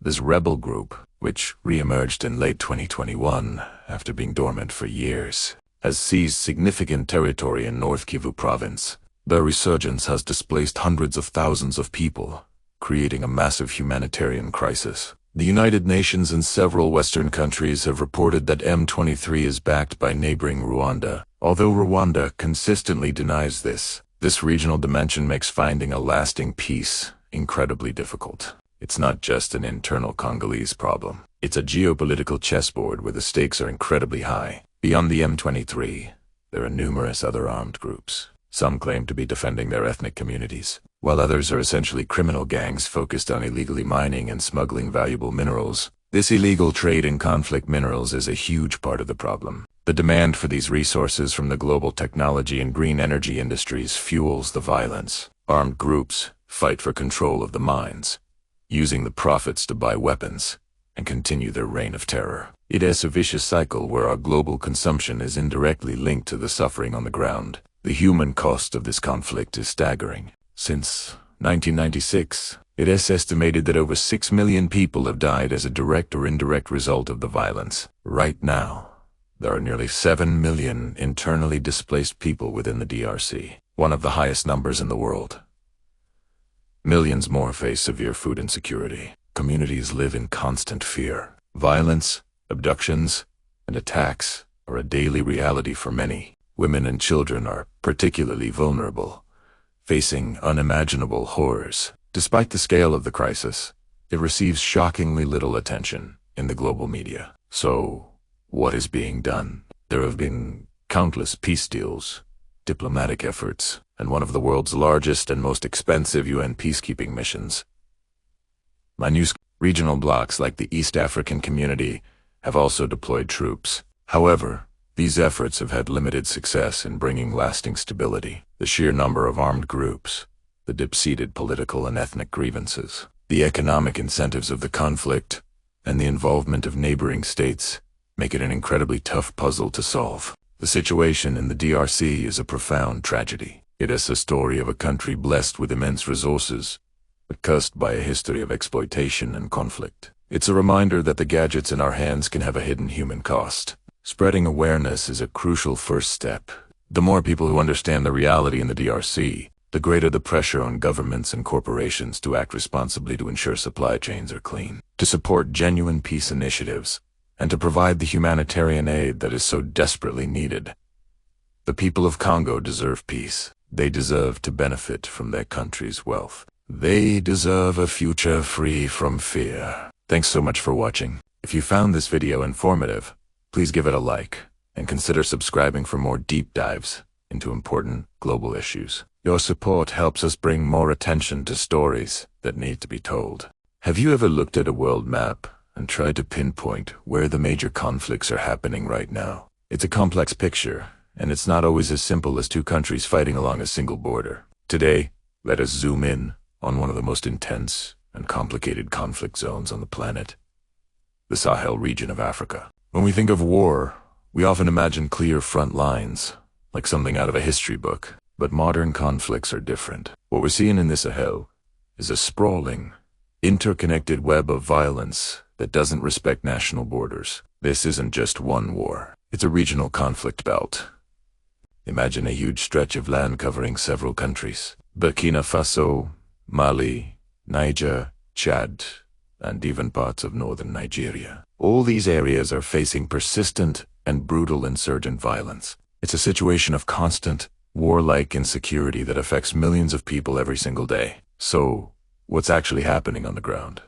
This rebel group, which re-emerged in late 2021 after being dormant for years, has seized significant territory in North Kivu province. Their resurgence has displaced hundreds of thousands of people, creating a massive humanitarian crisis. The United Nations and several Western countries have reported that M23 is backed by neighboring Rwanda. Although Rwanda consistently denies this, this regional dimension makes finding a lasting peace incredibly difficult. It's not just an internal Congolese problem. It's a geopolitical chessboard where the stakes are incredibly high. Beyond the M23, there are numerous other armed groups. Some claim to be defending their ethnic communities, while others are essentially criminal gangs focused on illegally mining and smuggling valuable minerals. This illegal trade in conflict minerals is a huge part of the problem. The demand for these resources from the global technology and green energy industries fuels the violence. Armed groups fight for control of the mines, using the profits to buy weapons and continue their reign of terror. It is a vicious cycle where our global consumption is indirectly linked to the suffering on the ground. The human cost of this conflict is staggering. Since 1996, it is estimated that over 6 million people have died as a direct or indirect result of the violence. Right now, there are nearly 7 million internally displaced people within the DRC, one of the highest numbers in the world. Millions more face severe food insecurity. Communities live in constant fear. Violence, abductions, and attacks are a daily reality for many. Women and children are particularly vulnerable, facing unimaginable horrors. Despite the scale of the crisis, it receives shockingly little attention in the global media. So, what is being done? There have been countless peace deals, diplomatic efforts, and one of the world's largest and most expensive UN peacekeeping missions. Minuscule regional blocs like the East African Community have also deployed troops. However, these efforts have had limited success in bringing lasting stability. The sheer number of armed groups, the deep-seated political and ethnic grievances, the economic incentives of the conflict, and the involvement of neighboring states make it an incredibly tough puzzle to solve. The situation in the DRC is a profound tragedy. It is a story of a country blessed with immense resources, but cursed by a history of exploitation and conflict. It's a reminder that the gadgets in our hands can have a hidden human cost. Spreading awareness is a crucial first step. The more people who understand the reality in the DRC, the greater the pressure on governments and corporations to act responsibly to ensure supply chains are clean, to support genuine peace initiatives, and to provide the humanitarian aid that is so desperately needed. The people of Congo deserve peace. They deserve to benefit from their country's wealth. They deserve a future free from fear. Thanks so much for watching. If you found this video informative, please give it a like, and consider subscribing for more deep dives into important global issues. Your support helps us bring more attention to stories that need to be told. Have you ever looked at a world map and tried to pinpoint where the major conflicts are happening right now? It's a complex picture, and it's not always as simple as two countries fighting along a single border. Today, let us zoom in on one of the most intense and complicated conflict zones on the planet, the Sahel region of Africa. When we think of war, we often imagine clear front lines, like something out of a history book. But modern conflicts are different. What we're seeing in the Sahel is a sprawling, interconnected web of violence that doesn't respect national borders. This isn't just one war. It's a regional conflict belt. Imagine a huge stretch of land covering several countries: Burkina Faso, Mali, Niger, Chad, and even parts of northern Nigeria. All these areas are facing persistent and brutal insurgent violence. It's a situation of constant, warlike insecurity that affects millions of people every single day. So, what's actually happening on the ground?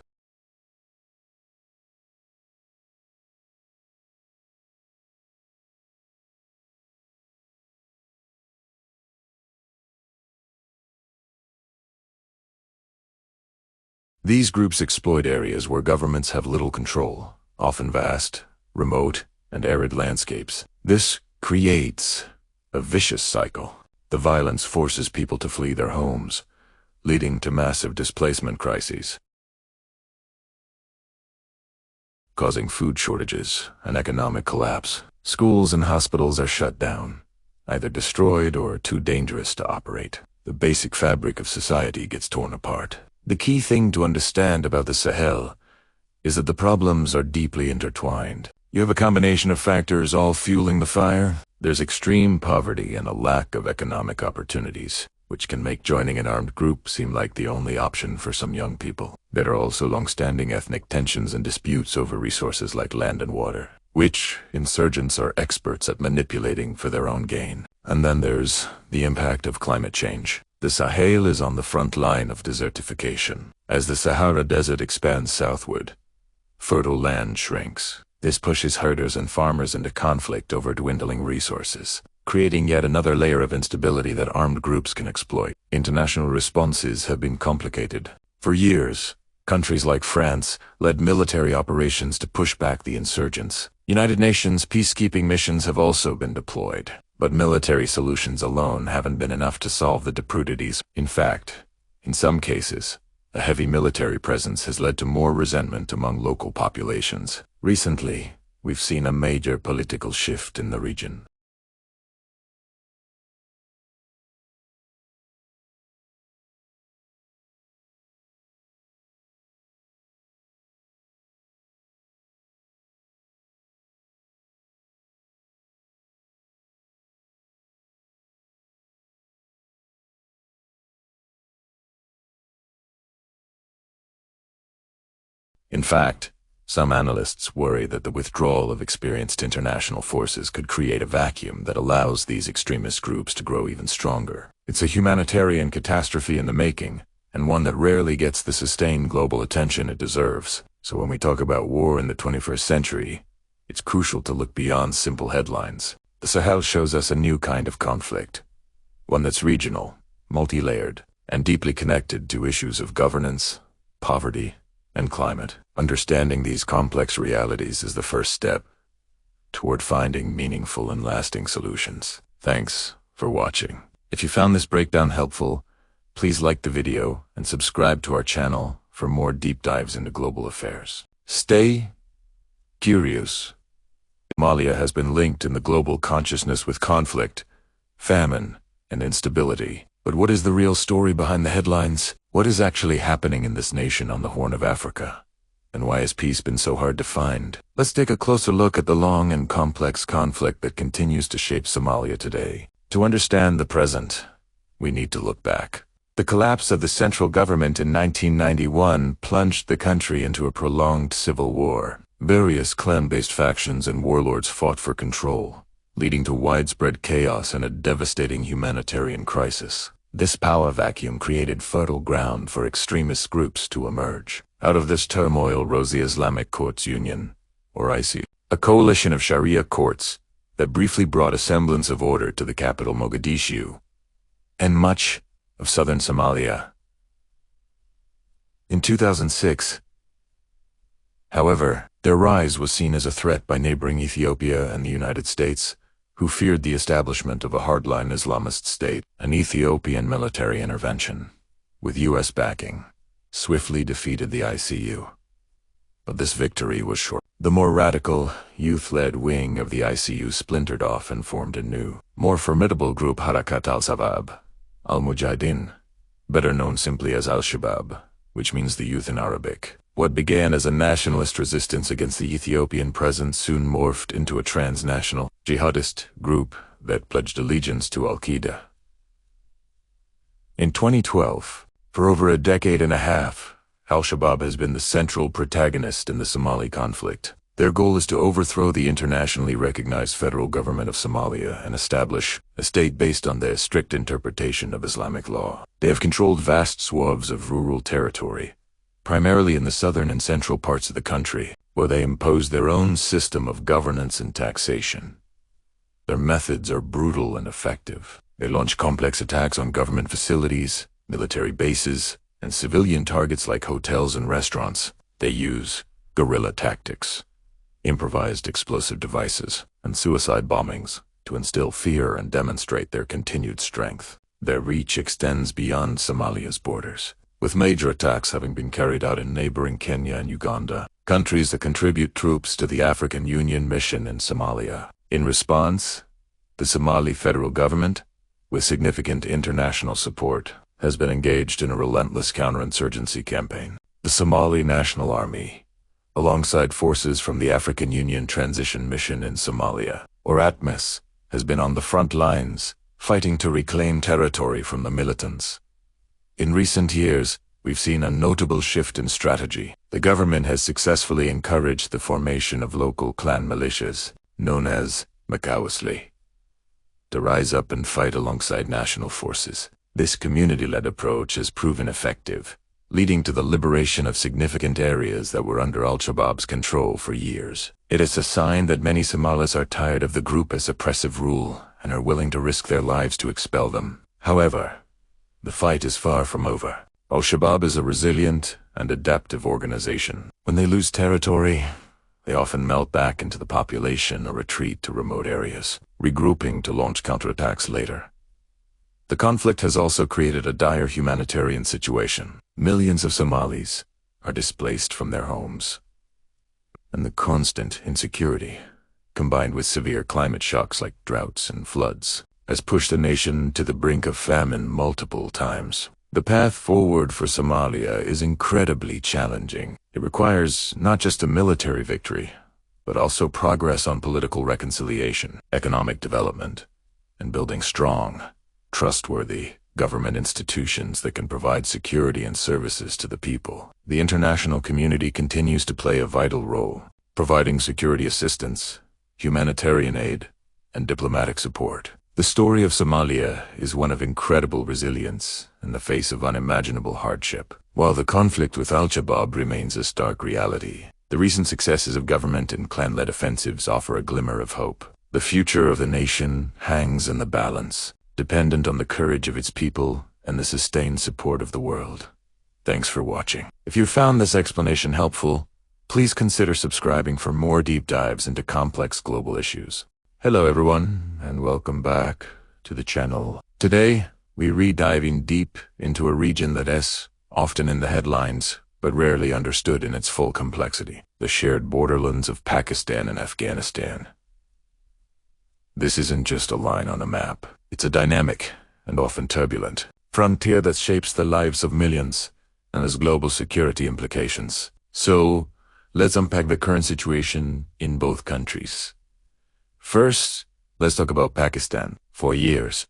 These groups exploit areas where governments have little control, often vast, remote, and arid landscapes. This creates a vicious cycle. The violence forces people to flee their homes, leading to massive displacement crises, causing food shortages and economic collapse. Schools and hospitals are shut down, either destroyed or too dangerous to operate. The basic fabric of society gets torn apart. The key thing to understand about the Sahel is that the problems are deeply intertwined. You have a combination of factors all fueling the fire. There's extreme poverty and a lack of economic opportunities, which can make joining an armed group seem like the only option for some young people. There are also long-standing ethnic tensions and disputes over resources like land and water, which insurgents are experts at manipulating for their own gain. And then there's the impact of climate change. The Sahel is on the front line of desertification. As the Sahara Desert expands southward, fertile land shrinks. This pushes herders and farmers into conflict over dwindling resources, creating yet another layer of instability that armed groups can exploit. International responses have been complicated. For years, countries like France led military operations to push back the insurgents. United Nations peacekeeping missions have also been deployed, but military solutions alone haven't been enough to solve the depredations. In fact, in some cases, a heavy military presence has led to more resentment among local populations. Recently, we've seen a major political shift in the region. In fact, some analysts worry that the withdrawal of experienced international forces could create a vacuum that allows these extremist groups to grow even stronger. It's a humanitarian catastrophe in the making, and one that rarely gets the sustained global attention it deserves. So when we talk about war in the 21st century, it's crucial to look beyond simple headlines. The Sahel shows us a new kind of conflict, one that's regional, multi-layered, and deeply connected to issues of governance, poverty, and climate. Understanding these complex realities is the first step toward finding meaningful and lasting solutions. Thanks for watching. If you found this breakdown helpful, please like the video and subscribe to our channel for more deep dives into global affairs. Stay curious. Somalia has been linked in the global consciousness with conflict, famine, and instability. But what is the real story behind the headlines? What is actually happening in this nation on the Horn of Africa? And why has peace been so hard to find? Let's take a closer look at the long and complex conflict that continues to shape Somalia today. To understand the present, we need to look back. The collapse of the central government in 1991 plunged the country into a prolonged civil war. Various clan-based factions and warlords fought for control, leading to widespread chaos and a devastating humanitarian crisis. This power vacuum created fertile ground for extremist groups to emerge. Out of this turmoil rose the Islamic Courts Union, or ICU, a coalition of Sharia courts that briefly brought a semblance of order to the capital Mogadishu and much of southern Somalia. In 2006, however, their rise was seen as a threat by neighboring Ethiopia and the United States, who feared the establishment of a hardline Islamist state. An Ethiopian military intervention, with U.S. backing, swiftly defeated the ICU. But this victory was short. The more radical, youth-led wing of the ICU splintered off and formed a new, more formidable group, Harakat al-Shabab al-Mujahideen, better known simply as Al-Shabaab, which means the youth in Arabic. What began as a nationalist resistance against the Ethiopian presence soon morphed into a transnational, jihadist group that pledged allegiance to Al-Qaeda. In 2012, for over a decade and a half, Al-Shabaab has been the central protagonist in the Somali conflict. Their goal is to overthrow the internationally recognized federal government of Somalia and establish a state based on their strict interpretation of Islamic law. They have controlled vast swaths of rural territory, primarily in the southern and central parts of the country, where they impose their own system of governance and taxation. Their methods are brutal and effective. They launch complex attacks on government facilities, military bases, and civilian targets like hotels and restaurants. They use guerrilla tactics, improvised explosive devices, and suicide bombings to instill fear and demonstrate their continued strength. Their reach extends beyond Somalia's borders, with major attacks having been carried out in neighboring Kenya and Uganda, countries that contribute troops to the African Union mission in Somalia. In response, the Somali federal government, with significant international support, has been engaged in a relentless counterinsurgency campaign. The Somali National Army, alongside forces from the African Union Transition Mission in Somalia, or ATMIS, has been on the front lines, fighting to reclaim territory from the militants. In recent years, we've seen a notable shift in strategy. The government has successfully encouraged the formation of local clan militias, known as Makawasli, to rise up and fight alongside national forces. This community-led approach has proven effective, leading to the liberation of significant areas that were under Al-Shabaab's control for years. It is a sign that many Somalis are tired of the group's oppressive rule and are willing to risk their lives to expel them. However, the fight is far from over. Al-Shabaab is a resilient and adaptive organization. When they lose territory, they often melt back into the population or retreat to remote areas, regrouping to launch counterattacks later. The conflict has also created a dire humanitarian situation. Millions of Somalis are displaced from their homes, and the constant insecurity, combined with severe climate shocks like droughts and floods, has pushed the nation to the brink of famine multiple times. The path forward for Somalia is incredibly challenging. It requires not just a military victory, but also progress on political reconciliation, economic development, and building strong, trustworthy government institutions that can provide security and services to the people. The international community continues to play a vital role, providing security assistance, humanitarian aid, and diplomatic support. The story of Somalia is one of incredible resilience in the face of unimaginable hardship. While the conflict with Al-Shabaab remains a stark reality, the recent successes of government and clan-led offensives offer a glimmer of hope. The future of the nation hangs in the balance, dependent on the courage of its people and the sustained support of the world. Thanks for watching. If you found this explanation helpful, please consider subscribing for more deep dives into complex global issues. Hello everyone, and welcome back to the channel. Today, we're diving deep into a region that is often in the headlines, but rarely understood in its full complexity: the shared borderlands of Pakistan and Afghanistan. This isn't just a line on a map. It's a dynamic, and often turbulent, frontier that shapes the lives of millions and has global security implications. So, let's unpack the current situation in both countries. First, let's talk about Pakistan. For years,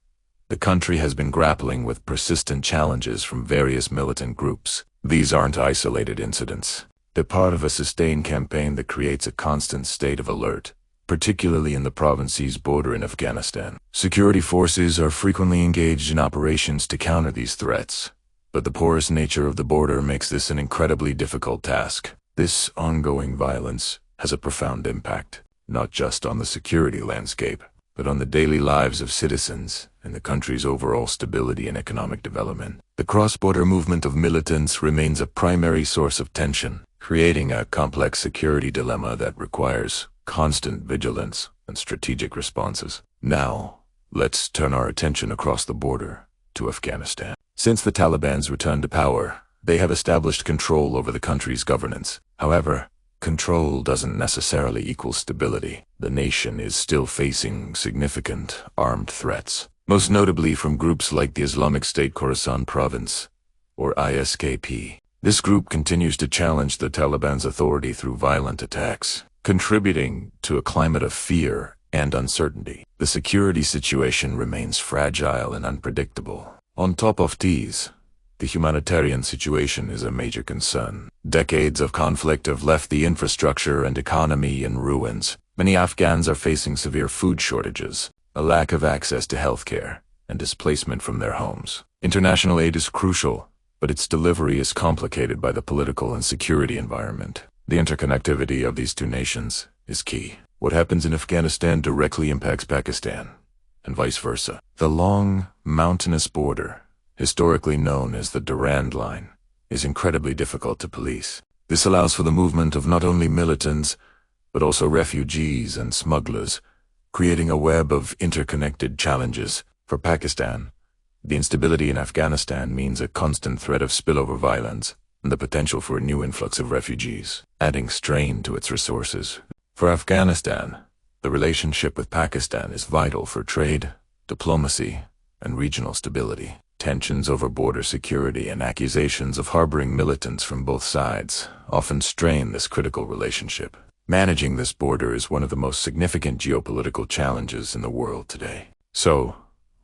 the country has been grappling with persistent challenges from various militant groups. These aren't isolated incidents. They're part of a sustained campaign that creates a constant state of alert, particularly in the province's border in Afghanistan. Security forces are frequently engaged in operations to counter these threats, but the porous nature of the border makes this an incredibly difficult task. This ongoing violence has a profound impact, not just on the security landscape, but on the daily lives of citizens and the country's overall stability and economic development. The cross-border movement of militants remains a primary source of tension, creating a complex security dilemma that requires constant vigilance and strategic responses. Now, let's turn our attention across the border to Afghanistan. Since the Taliban's return to power, they have established control over the country's governance. However, control doesn't necessarily equal stability. The nation is still facing significant armed threats, most notably from groups like the Islamic State Khorasan Province, or ISKP. This group continues to challenge the Taliban's authority through violent attacks, contributing to a climate of fear and uncertainty. The security situation remains fragile and unpredictable. On top of these, the humanitarian situation is a major concern. Decades of conflict have left the infrastructure and economy in ruins. Many Afghans are facing severe food shortages, a lack of access to healthcare, and displacement from their homes. International aid is crucial, but its delivery is complicated by the political and security environment. The interconnectivity of these two nations is key. What happens in Afghanistan directly impacts Pakistan, and vice versa. The long, mountainous border, historically known as the Durand Line, is incredibly difficult to police. This allows for the movement of not only militants, but also refugees and smugglers, creating a web of interconnected challenges. For Pakistan, the instability in Afghanistan means a constant threat of spillover violence and the potential for a new influx of refugees, adding strain to its resources. For Afghanistan, the relationship with Pakistan is vital for trade, diplomacy, and regional stability. Tensions over border security and accusations of harboring militants from both sides often strain this critical relationship. Managing this border is one of the most significant geopolitical challenges in the world today. So,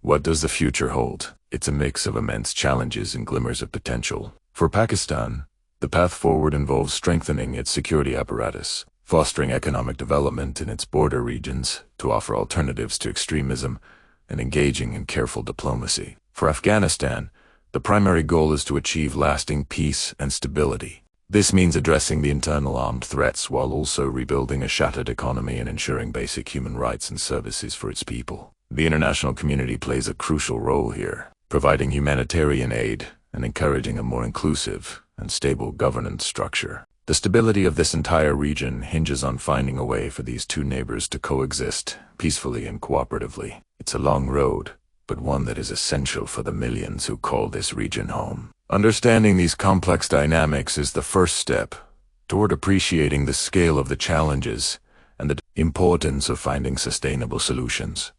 what does the future hold? It's a mix of immense challenges and glimmers of potential. For Pakistan, the path forward involves strengthening its security apparatus, fostering economic development in its border regions to offer alternatives to extremism, and engaging in careful diplomacy. For Afghanistan, the primary goal is to achieve lasting peace and stability. This means addressing the internal armed threats while also rebuilding a shattered economy and ensuring basic human rights and services for its people. The international community plays a crucial role here, providing humanitarian aid and encouraging a more inclusive and stable governance structure. The stability of this entire region hinges on finding a way for these two neighbors to coexist peacefully and cooperatively. It's a long road, but one that is essential for the millions who call this region home. Understanding these complex dynamics is the first step toward appreciating the scale of the challenges and the importance of finding sustainable solutions.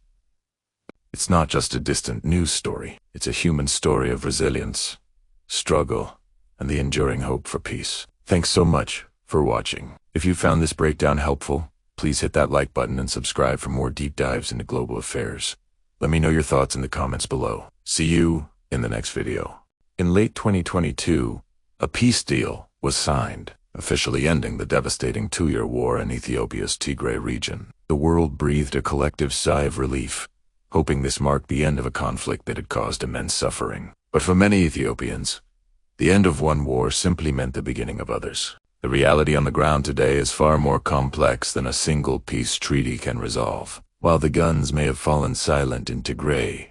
It's not just a distant news story. It's a human story of resilience, struggle, and the enduring hope for peace. Thanks so much for watching. If you found this breakdown helpful, please hit that like button and subscribe for more deep dives into global affairs. Let me know your thoughts in the comments below. See you in the next video. In late 2022, a peace deal was signed, officially ending the devastating two-year war in Ethiopia's Tigray region. The world breathed a collective sigh of relief, hoping this marked the end of a conflict that had caused immense suffering. But for many Ethiopians, the end of one war simply meant the beginning of others. The reality on the ground today is far more complex than a single peace treaty can resolve. While the guns may have fallen silent in Tigray,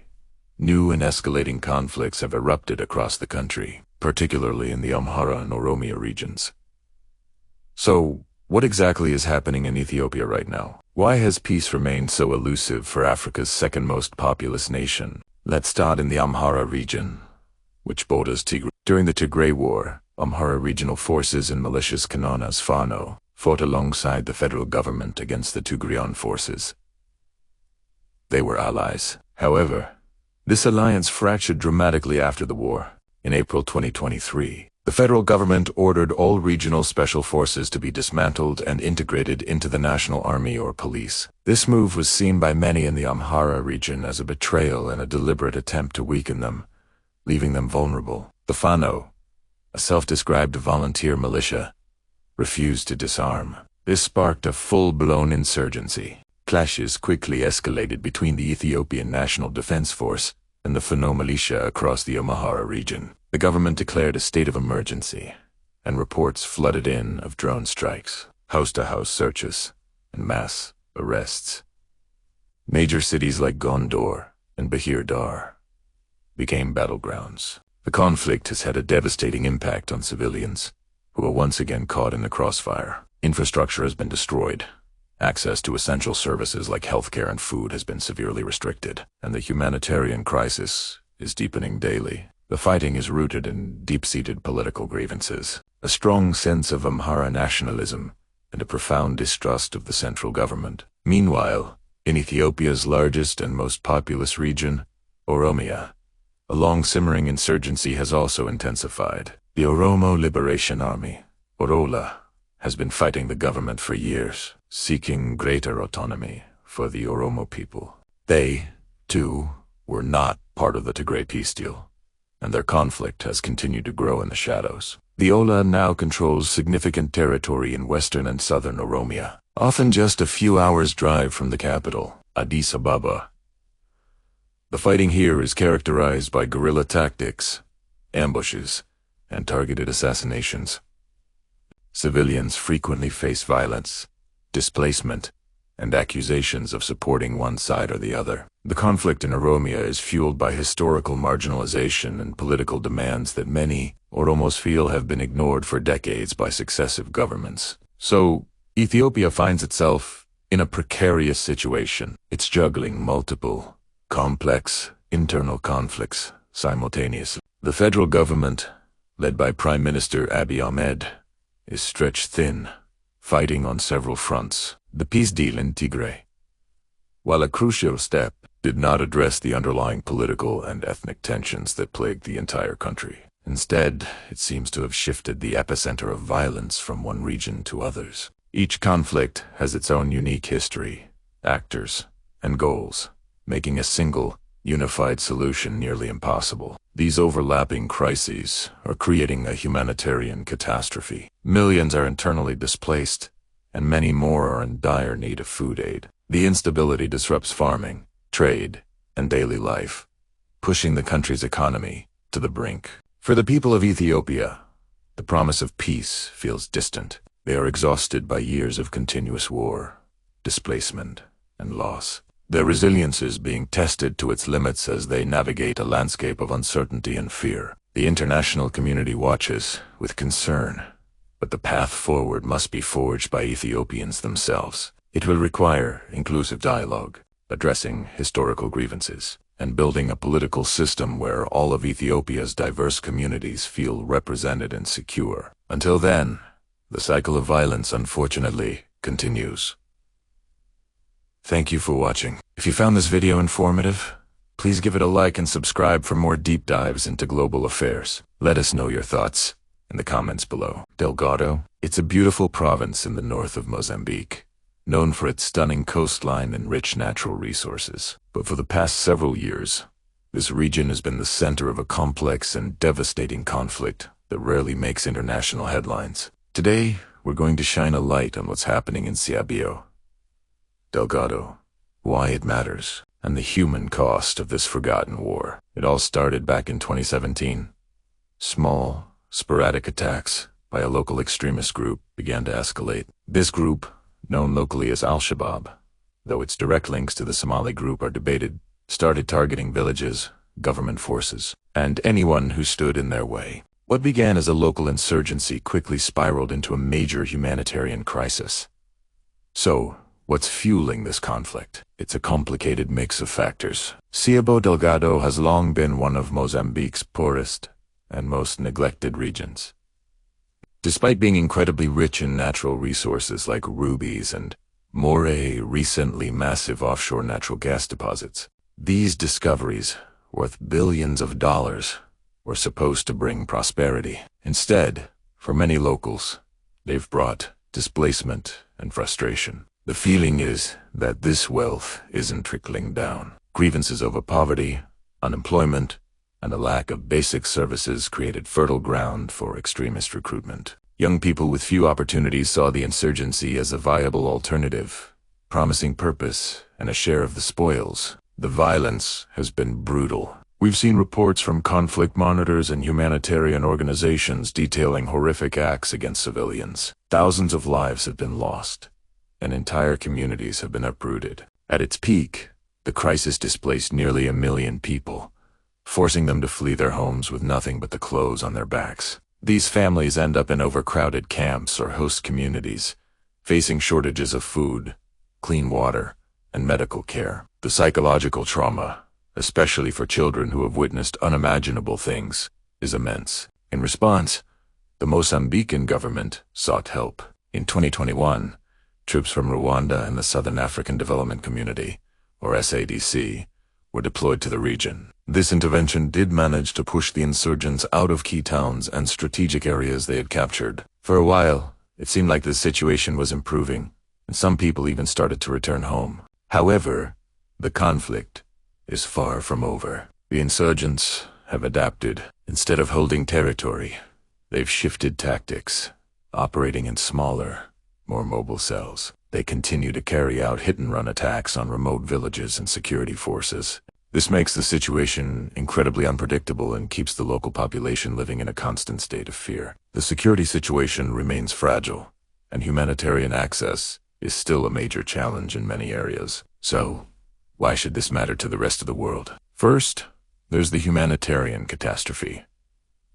new and escalating conflicts have erupted across the country, particularly in the Amhara and Oromia regions. So, what exactly is happening in Ethiopia right now? Why has peace remained so elusive for Africa's second most populous nation? Let's start in the Amhara region, which borders Tigray. During the Tigray War, Amhara regional forces and militias known as Fano fought alongside the federal government against the Tigrayan forces. They were allies. However, this alliance fractured dramatically after the war. In April 2023, the federal government ordered all regional special forces to be dismantled and integrated into the national army or police. This move was seen by many in the Amhara region as a betrayal and a deliberate attempt to weaken them, leaving them vulnerable. The Fano, a self-described volunteer militia, refused to disarm. This sparked a full-blown insurgency. Clashes quickly escalated between the Ethiopian National Defense Force and the Fano militia across the Amhara region. The government declared a state of emergency, and reports flooded in of drone strikes, house-to-house searches, and mass arrests. Major cities like Gondar and Bahir Dar became battlegrounds. The conflict has had a devastating impact on civilians, who are once again caught in the crossfire. Infrastructure has been destroyed. Access to essential services like healthcare and food has been severely restricted, and the humanitarian crisis is deepening daily. The fighting is rooted in deep-seated political grievances, a strong sense of Amhara nationalism, and a profound distrust of the central government. Meanwhile, in Ethiopia's largest and most populous region, Oromia, a long-simmering insurgency has also intensified. The Oromo Liberation Army, Orola, has been fighting the government for years, seeking greater autonomy for the Oromo people. They, too, were not part of the Tigray peace deal, and their conflict has continued to grow in the shadows. The Ola now controls significant territory in western and southern Oromia, often just a few hours' drive from the capital, Addis Ababa. The fighting here is characterized by guerrilla tactics, ambushes, and targeted assassinations. Civilians frequently face violence, displacement, and accusations of supporting one side or the other. The conflict in Oromia is fueled by historical marginalization and political demands that many or almost feel have been ignored for decades by successive governments. So, Ethiopia finds itself in a precarious situation. It's juggling multiple, complex, internal conflicts simultaneously. The federal government, led by Prime Minister Abiy Ahmed, is stretched thin, fighting on several fronts. The peace deal in Tigray, while a crucial step, did not address the underlying political and ethnic tensions that plagued the entire country. Instead, it seems to have shifted the epicenter of violence from one region to others. Each conflict has its own unique history, actors, and goals, making a single, unified solution nearly impossible. These overlapping crises are creating a humanitarian catastrophe. Millions are internally displaced, and many more are in dire need of food aid. The instability disrupts farming, trade, and daily life, pushing the country's economy to the brink. For the people of Ethiopia, the promise of peace feels distant. They are exhausted by years of continuous war, displacement, and loss. Their resilience is being tested to its limits as they navigate a landscape of uncertainty and fear. The international community watches with concern, but the path forward must be forged by Ethiopians themselves. It will require inclusive dialogue, addressing historical grievances, and building a political system where all of Ethiopia's diverse communities feel represented and secure. Until then, the cycle of violence, unfortunately, continues. Thank you for watching. If you found this video informative, please give it a like and subscribe for more deep dives into global affairs. Let us know your thoughts in the comments below. Delgado, it's a beautiful province in the north of Mozambique, known for its stunning coastline and rich natural resources. But for the past several years, this region has been the center of a complex and devastating conflict that rarely makes international headlines. Today, we're going to shine a light on what's happening in Ciabio, Delgado, why it matters, and the human cost of this forgotten war. It all started back in 2017. Small, sporadic attacks by a local extremist group began to escalate. This group, known locally as Al-Shabaab, though its direct links to the Somali group are debated, started targeting villages, government forces, and anyone who stood in their way. What began as a local insurgency quickly spiraled into a major humanitarian crisis. So, what's fueling this conflict? It's a complicated mix of factors. Cabo Delgado has long been one of Mozambique's poorest and most neglected regions. Despite being incredibly rich in natural resources like rubies and moray, recently massive offshore natural gas deposits, these discoveries, worth billions of dollars, were supposed to bring prosperity. Instead, for many locals, they've brought displacement and frustration. The feeling is that this wealth isn't trickling down. Grievances over poverty, unemployment, and a lack of basic services created fertile ground for extremist recruitment. Young people with few opportunities saw the insurgency as a viable alternative, promising purpose and a share of the spoils. The violence has been brutal. We've seen reports from conflict monitors and humanitarian organizations detailing horrific acts against civilians. Thousands of lives have been lost, and entire communities have been uprooted. At its peak, the crisis displaced nearly 1 million people, forcing them to flee their homes with nothing but the clothes on their backs. These families end up in overcrowded camps or host communities, facing shortages of food, clean water, and medical care. The psychological trauma, especially for children who have witnessed unimaginable things, is immense. In response, the Mozambican government sought help. In 2021, troops from Rwanda and the Southern African Development Community, or SADC, were deployed to the region. This intervention did manage to push the insurgents out of key towns and strategic areas they had captured. For a while, it seemed like the situation was improving, and some people even started to return home. However, the conflict is far from over. The insurgents have adapted. Instead of holding territory, they've shifted tactics, operating in smaller, more mobile cells. They continue to carry out hit-and-run attacks on remote villages and security forces. This makes the situation incredibly unpredictable and keeps the local population living in a constant state of fear. The security situation remains fragile, and humanitarian access is still a major challenge in many areas. So, why should this matter to the rest of the world? First, there's the humanitarian catastrophe.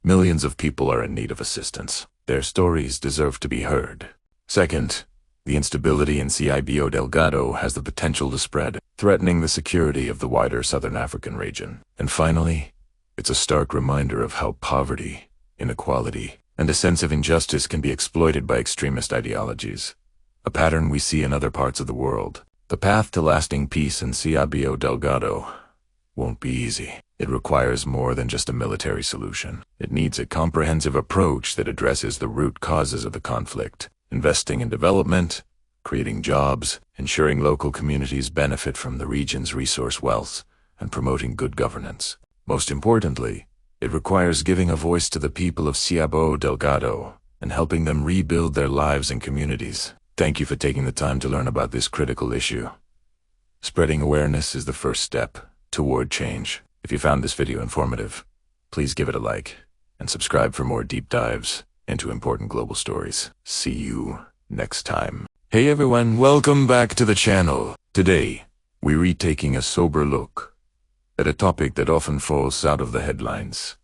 Millions of people are in need of assistance. Their stories deserve to be heard. Second, the instability in Cabo Delgado has the potential to spread, threatening the security of the wider southern African region. And finally, it's a stark reminder of how poverty, inequality, and a sense of injustice can be exploited by extremist ideologies, a pattern we see in other parts of the world. The path to lasting peace in Cabo Delgado won't be easy. It requires more than just a military solution. It needs a comprehensive approach that addresses the root causes of the conflict, investing in development, creating jobs, ensuring local communities benefit from the region's resource wealth, and promoting good governance. Most importantly, it requires giving a voice to the people of Cabo Delgado and helping them rebuild their lives and communities. Thank you for taking the time to learn about this critical issue. Spreading awareness is the first step toward change. If you found this video informative, please give it a like and subscribe for more deep dives into important global stories. See you next time. Hey everyone, welcome back to the channel. Today, we're retaking a sober look at a topic that often falls out of the headlines,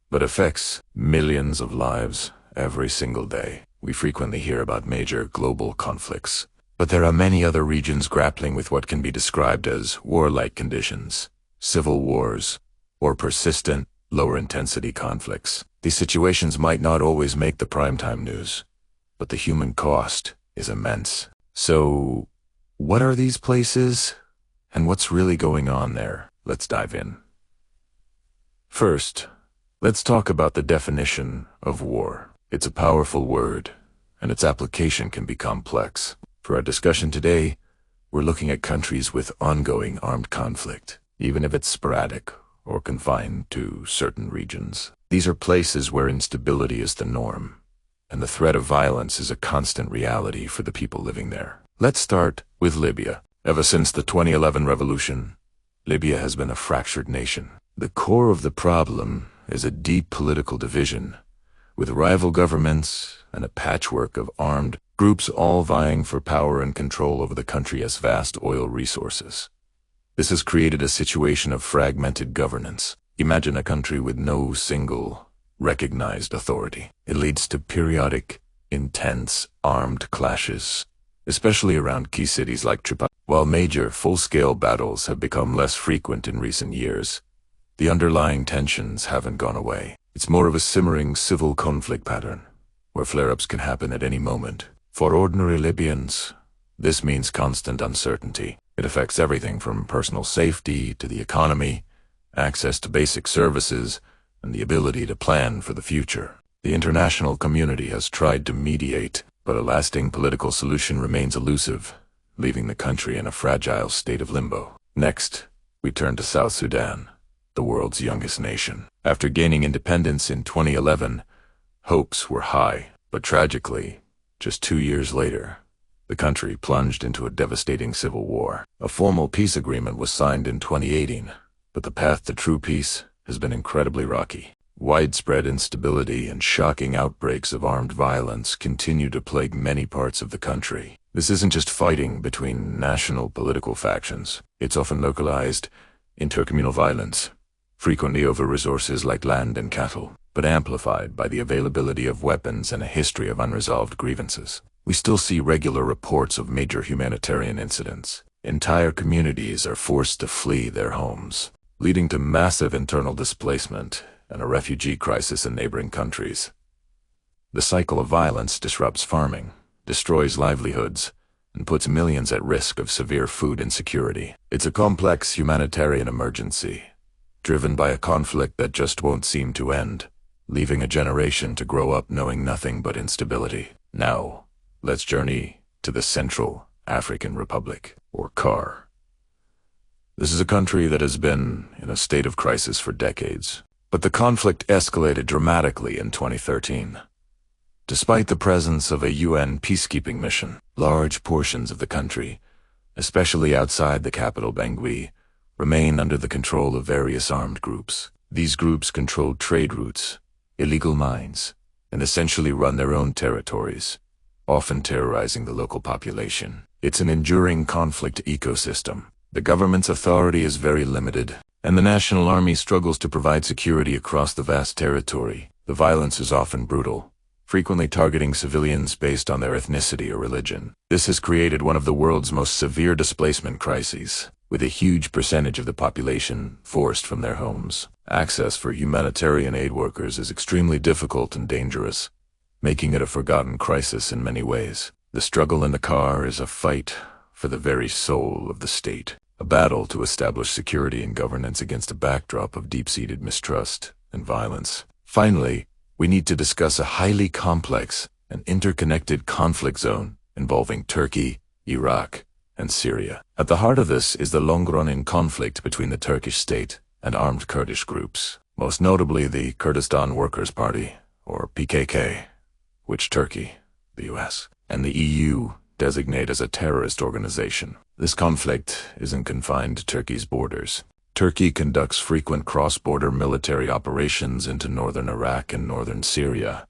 but affects millions of lives every single day. We frequently hear about major global conflicts, but there are many other regions grappling with what can be described as warlike conditions, civil wars, or persistent, lower-intensity conflicts. These situations might not always make the primetime news, but the human cost is immense. So, what are these places, and what's really going on there? Let's dive in. First, let's talk about the definition of war. It's a powerful word, and its application can be complex. For our discussion today, we're looking at countries with ongoing armed conflict, even if it's sporadic or confined to certain regions. These are places where instability is the norm, and the threat of violence is a constant reality for the people living there. Let's start with Libya. Ever since the 2011 revolution, Libya has been a fractured nation. The core of the problem is a deep political division, with rival governments and a patchwork of armed groups all vying for power and control over the country's vast oil resources. This has created a situation of fragmented governance. Imagine a country with no single, recognized authority. It leads to periodic, intense, armed clashes, especially around key cities like Tripoli. While major, full-scale battles have become less frequent in recent years, the underlying tensions haven't gone away. It's more of a simmering civil conflict pattern, where flare-ups can happen at any moment. For ordinary Libyans, this means constant uncertainty. It affects everything from personal safety to the economy, access to basic services, and the ability to plan for the future. The international community has tried to mediate, but a lasting political solution remains elusive, leaving the country in a fragile state of limbo. Next, we turn to South Sudan, the world's youngest nation. After gaining independence in 2011, hopes were high, but tragically, just 2 years later, the country plunged into a devastating civil war. A formal peace agreement was signed in 2018, but the path to true peace has been incredibly rocky. Widespread instability and shocking outbreaks of armed violence continue to plague many parts of the country. This isn't just fighting between national political factions. It's often localized, intercommunal violence, frequently over resources like land and cattle, but amplified by the availability of weapons and a history of unresolved grievances. We still see regular reports of major humanitarian incidents. Entire communities are forced to flee their homes, leading to massive internal displacement and a refugee crisis in neighboring countries. The cycle of violence disrupts farming, destroys livelihoods, and puts millions at risk of severe food insecurity. It's a complex humanitarian emergency, driven by a conflict that just won't seem to end, leaving a generation to grow up knowing nothing but instability. Now, let's journey to the Central African Republic, or CAR. This is a country that has been in a state of crisis for decades, but the conflict escalated dramatically in 2013. Despite the presence of a UN peacekeeping mission, large portions of the country, especially outside the capital Bangui, remain under the control of various armed groups. These groups control trade routes, illegal mines, and essentially run their own territories, often terrorizing the local population. It's an enduring conflict ecosystem. The government's authority is very limited, and the national army struggles to provide security across the vast territory. The violence is often brutal, frequently targeting civilians based on their ethnicity or religion. This has created one of the world's most severe displacement crises, with a huge percentage of the population forced from their homes. Access for humanitarian aid workers is extremely difficult and dangerous, making it a forgotten crisis in many ways. The struggle in the car is a fight for the very soul of the state, a battle to establish security and governance against a backdrop of deep-seated mistrust and violence. Finally, we need to discuss a highly complex and interconnected conflict zone involving Turkey, Iraq, and Syria. At the heart of this is the long-running conflict between the Turkish state and armed Kurdish groups, most notably the Kurdistan Workers' Party, or PKK, which Turkey, the US, and the EU designate as a terrorist organization. This conflict isn't confined to Turkey's borders. Turkey conducts frequent cross-border military operations into northern Iraq and northern Syria,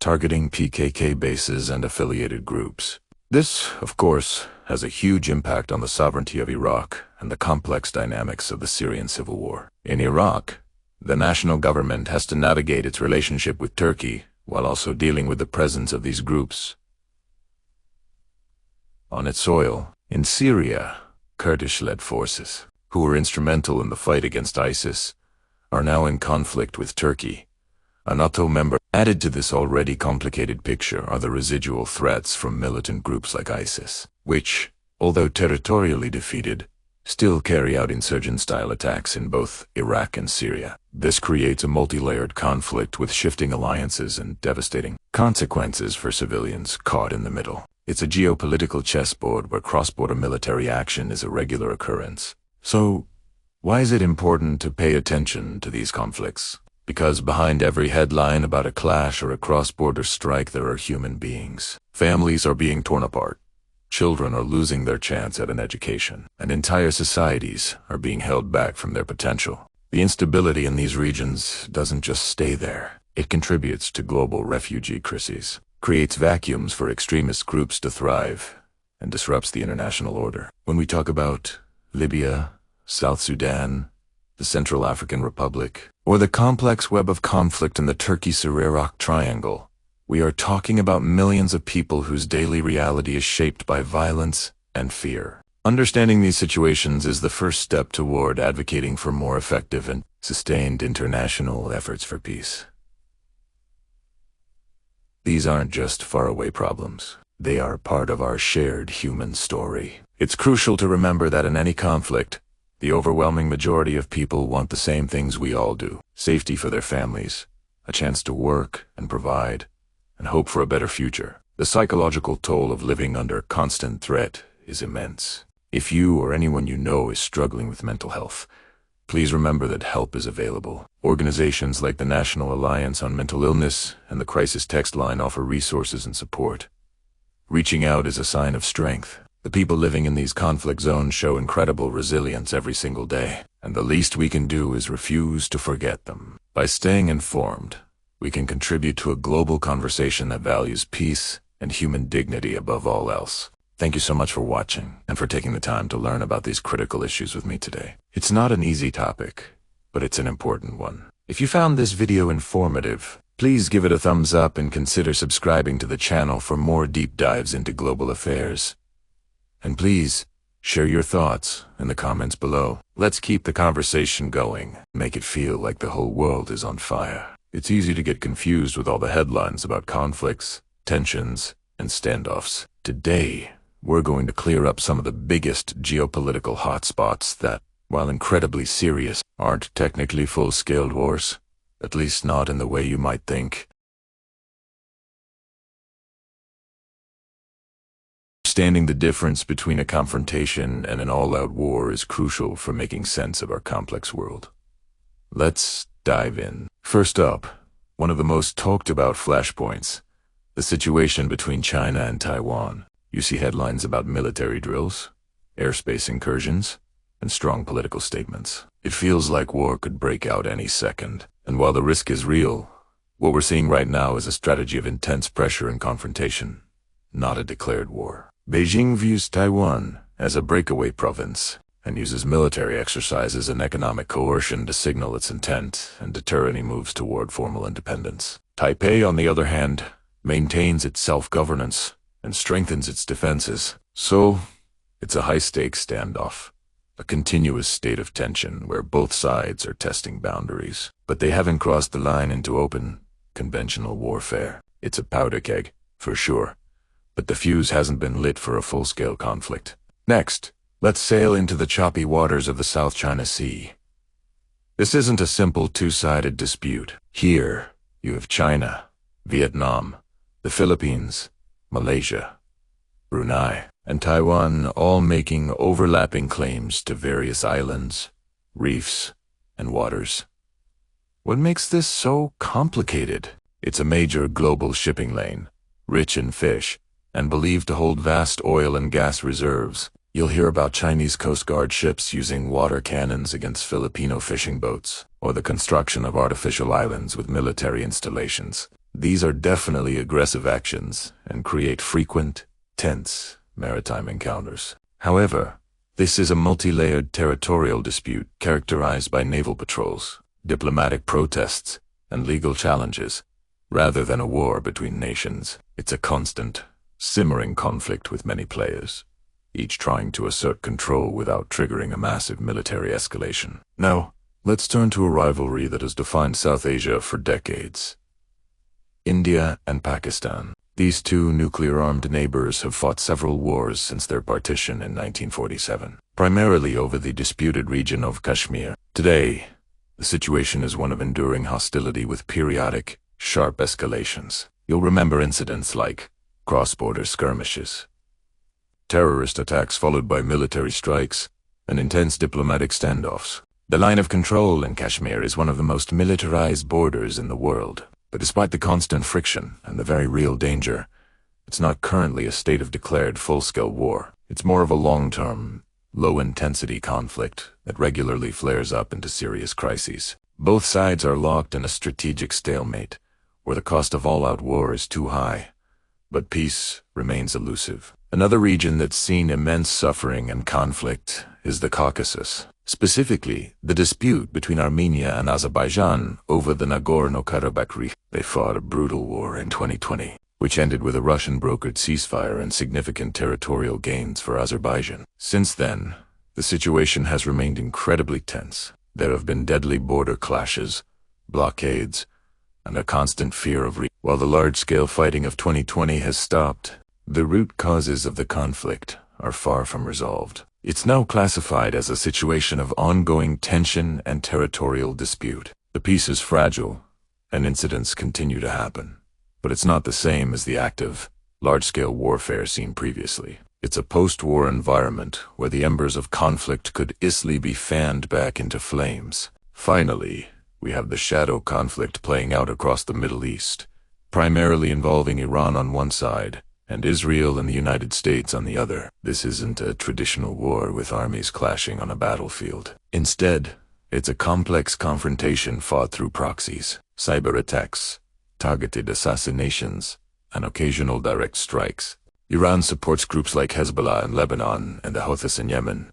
targeting PKK bases and affiliated groups. This, of course, has a huge impact on the sovereignty of Iraq and the complex dynamics of the Syrian civil war. In Iraq, the national government has to navigate its relationship with Turkey while also dealing with the presence of these groups on its soil. In Syria, Kurdish-led forces, who were instrumental in the fight against ISIS, are now in conflict with Turkey, a NATO member. Added to this already complicated picture are the residual threats from militant groups like ISIS, which, although territorially defeated, still carry out insurgent-style attacks in both Iraq and Syria. This creates a multi-layered conflict with shifting alliances and devastating consequences for civilians caught in the middle. It's a geopolitical chessboard where cross-border military action is a regular occurrence. So, why is it important to pay attention to these conflicts? Because behind every headline about a clash or a cross-border strike there are human beings. Families are being torn apart. Children are losing their chance at an education. And entire societies are being held back from their potential. The instability in these regions doesn't just stay there. It contributes to global refugee crises, creates vacuums for extremist groups to thrive, and disrupts the international order. When we talk about Libya, South Sudan, the Central African Republic, or the complex web of conflict in the Turkey-Syria-Iraq triangle, we are talking about millions of people whose daily reality is shaped by violence and fear. Understanding these situations is the first step toward advocating for more effective and sustained international efforts for peace. These aren't just faraway problems. They are part of our shared human story. It's crucial to remember that in any conflict, the overwhelming majority of people want the same things we all do: safety for their families, a chance to work and provide, and hope for a better future. The psychological toll of living under constant threat is immense. If you or anyone you know is struggling with mental health, please remember that help is available. Organizations like the National Alliance on Mental Illness and the Crisis Text Line offer resources and support. Reaching out is a sign of strength. The people living in these conflict zones show incredible resilience every single day, and the least we can do is refuse to forget them. By staying informed, we can contribute to a global conversation that values peace and human dignity above all else. Thank you so much for watching and for taking the time to learn about these critical issues with me today. It's not an easy topic, but it's an important one. If you found this video informative, please give it a thumbs up and consider subscribing to the channel for more deep dives into global affairs. And please, share your thoughts in the comments below. Let's keep the conversation going. Make it feel like the whole world is on fire. It's easy to get confused with all the headlines about conflicts, tensions, and standoffs. Today, we're going to clear up some of the biggest geopolitical hotspots that, while incredibly serious, aren't technically full-scale wars, at least not in the way you might think. Understanding the difference between a confrontation and an all-out war is crucial for making sense of our complex world. Let's dive in. First up, one of the most talked about flashpoints, the situation between China and Taiwan. You see headlines about military drills, airspace incursions, and strong political statements. It feels like war could break out any second. And while the risk is real, what we're seeing right now is a strategy of intense pressure and confrontation, not a declared war. Beijing views Taiwan as a breakaway province, and uses military exercises and economic coercion to signal its intent and deter any moves toward formal independence. Taipei, on the other hand, maintains its self-governance and strengthens its defenses. So, it's a high-stakes standoff, a continuous state of tension where both sides are testing boundaries. But they haven't crossed the line into open, conventional warfare. It's a powder keg, for sure, but the fuse hasn't been lit for a full-scale conflict. Next, let's sail into the choppy waters of the South China Sea. This isn't a simple two-sided dispute. Here, you have China, Vietnam, the Philippines, Malaysia, Brunei, and Taiwan all making overlapping claims to various islands, reefs, and waters. What makes this so complicated? It's a major global shipping lane, rich in fish, and believed to hold vast oil and gas reserves. You'll hear about Chinese Coast Guard ships using water cannons against Filipino fishing boats, or the construction of artificial islands with military installations. These are definitely aggressive actions and create frequent, tense maritime encounters. However, this is a multi-layered territorial dispute characterized by naval patrols, diplomatic protests, and legal challenges. Rather than a war between nations, it's a constant, simmering conflict with many players, each trying to assert control without triggering a massive military escalation. Now, let's turn to a rivalry that has defined South Asia for decades. India and Pakistan. These two nuclear-armed neighbors have fought several wars since their partition in 1947, primarily over the disputed region of Kashmir. Today, the situation is one of enduring hostility with periodic, sharp escalations. You'll remember incidents like cross-border skirmishes, terrorist attacks followed by military strikes, and intense diplomatic standoffs. The line of control in Kashmir is one of the most militarized borders in the world. But despite the constant friction and the very real danger, it's not currently a state of declared full-scale war. It's more of a long-term, low-intensity conflict that regularly flares up into serious crises. Both sides are locked in a strategic stalemate, where the cost of all-out war is too high, but peace remains elusive. Another region that's seen immense suffering and conflict is the Caucasus. Specifically, the dispute between Armenia and Azerbaijan over the Nagorno-Karabakh region. They fought a brutal war in 2020, which ended with a Russian-brokered ceasefire and significant territorial gains for Azerbaijan. Since then, the situation has remained incredibly tense. There have been deadly border clashes, blockades, and a constant fear of While the large-scale fighting of 2020 has stopped, the root causes of the conflict are far from resolved. It's now classified as a situation of ongoing tension and territorial dispute. The peace is fragile, and incidents continue to happen. But it's not the same as the active, large-scale warfare seen previously. It's a post-war environment where the embers of conflict could easily be fanned back into flames. Finally, we have the shadow conflict playing out across the Middle East, primarily involving Iran on one side, and Israel and the United States on the other. This isn't a traditional war with armies clashing on a battlefield. Instead, it's a complex confrontation fought through proxies, cyber attacks, targeted assassinations, and occasional direct strikes. Iran supports groups like Hezbollah in Lebanon and the Houthis in Yemen,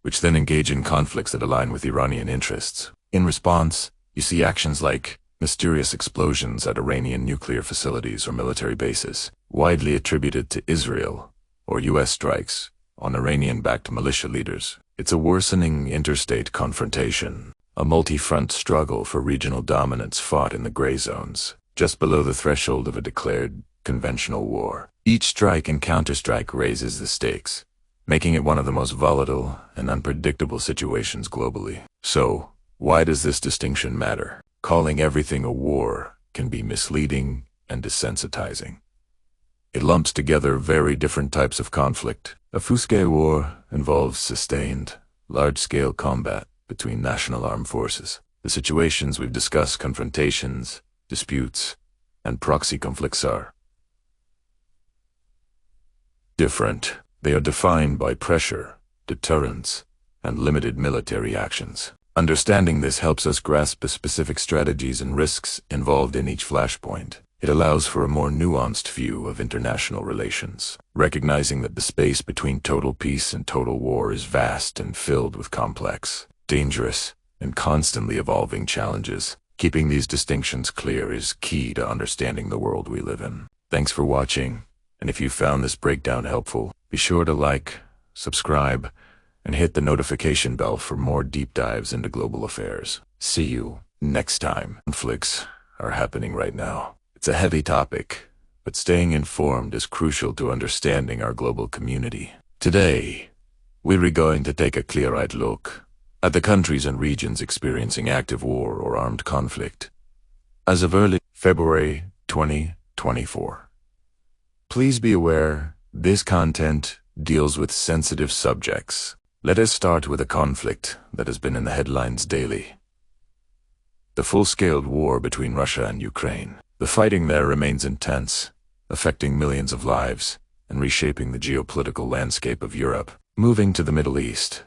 which then engage in conflicts that align with Iranian interests. In response, you see actions like mysterious explosions at Iranian nuclear facilities or military bases, widely attributed to Israel, or U.S. strikes on Iranian-backed militia leaders. It's a worsening interstate confrontation, a multi-front struggle for regional dominance fought in the gray zones, just below the threshold of a declared conventional war. Each strike and counterstrike raises the stakes, making it one of the most volatile and unpredictable situations globally. So, why does this distinction matter? Calling everything a war can be misleading and desensitizing. It lumps together very different types of conflict. A full-scale war involves sustained, large-scale combat between national armed forces. The situations we've discussed, confrontations, disputes, and proxy conflicts are different. They are defined by pressure, deterrence, and limited military actions. Understanding this helps us grasp the specific strategies and risks involved in each flashpoint. It allows for a more nuanced view of international relations, recognizing that the space between total peace and total war is vast and filled with complex, dangerous, and constantly evolving challenges. Keeping these distinctions clear is key to understanding the world we live in. Thanks for watching, and if you found this breakdown helpful, be sure to like, subscribe, and hit the notification bell for more deep dives into global affairs. See you next time. Conflicts are happening right now. It's a heavy topic, but staying informed is crucial to understanding our global community. Today, we're going to take a clear-eyed look at the countries and regions experiencing active war or armed conflict as of early February 2024. Please be aware, this content deals with sensitive subjects. Let us start with a conflict that has been in the headlines daily. The full-scale war between Russia and Ukraine. The fighting there remains intense, affecting millions of lives and reshaping the geopolitical landscape of Europe. Moving to the Middle East,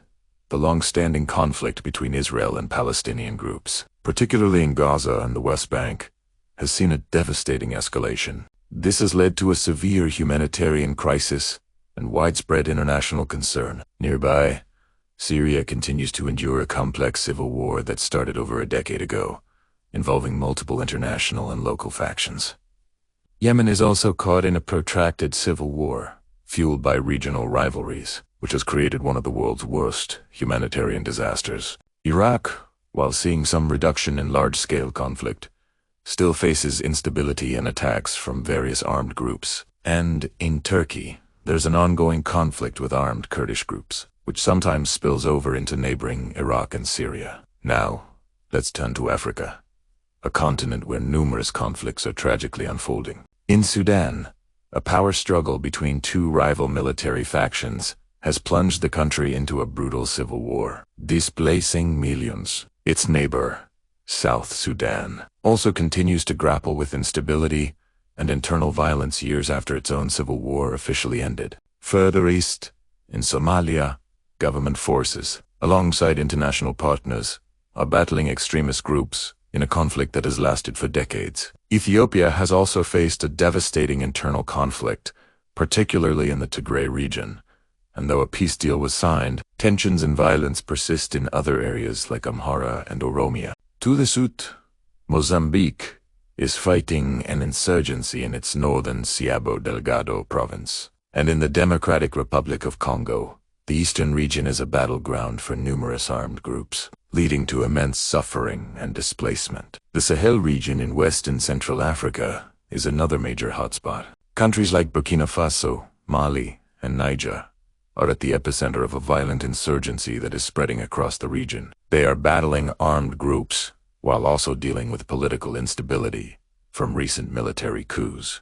the long-standing conflict between Israel and Palestinian groups, particularly in Gaza and the West Bank, has seen a devastating escalation. This has led to a severe humanitarian crisis and widespread international concern. Nearby, Syria continues to endure a complex civil war that started over a decade ago, involving multiple international and local factions. Yemen is also caught in a protracted civil war, fueled by regional rivalries, which has created one of the world's worst humanitarian disasters. Iraq, while seeing some reduction in large-scale conflict, still faces instability and attacks from various armed groups. And in Turkey, there's an ongoing conflict with armed Kurdish groups, which sometimes spills over into neighboring Iraq and Syria. Now, let's turn to Africa, a continent where numerous conflicts are tragically unfolding. In Sudan, a power struggle between two rival military factions has plunged the country into a brutal civil war, displacing millions. Its neighbor, South Sudan, also continues to grapple with instability and internal violence years after its own civil war officially ended. Further east, in Somalia, government forces, alongside international partners, are battling extremist groups in a conflict that has lasted for decades. Ethiopia has also faced a devastating internal conflict, particularly in the Tigray region, and though a peace deal was signed, tensions and violence persist in other areas like Amhara and Oromia. To the south, Mozambique is fighting an insurgency in its northern Cabo Delgado province, and in the Democratic Republic of Congo, the eastern region is a battleground for numerous armed groups, leading to immense suffering and displacement. The Sahel region in West and Central Africa is another major hotspot. Countries like Burkina Faso, Mali, and Niger are at the epicenter of a violent insurgency that is spreading across the region. They are battling armed groups while also dealing with political instability from recent military coups.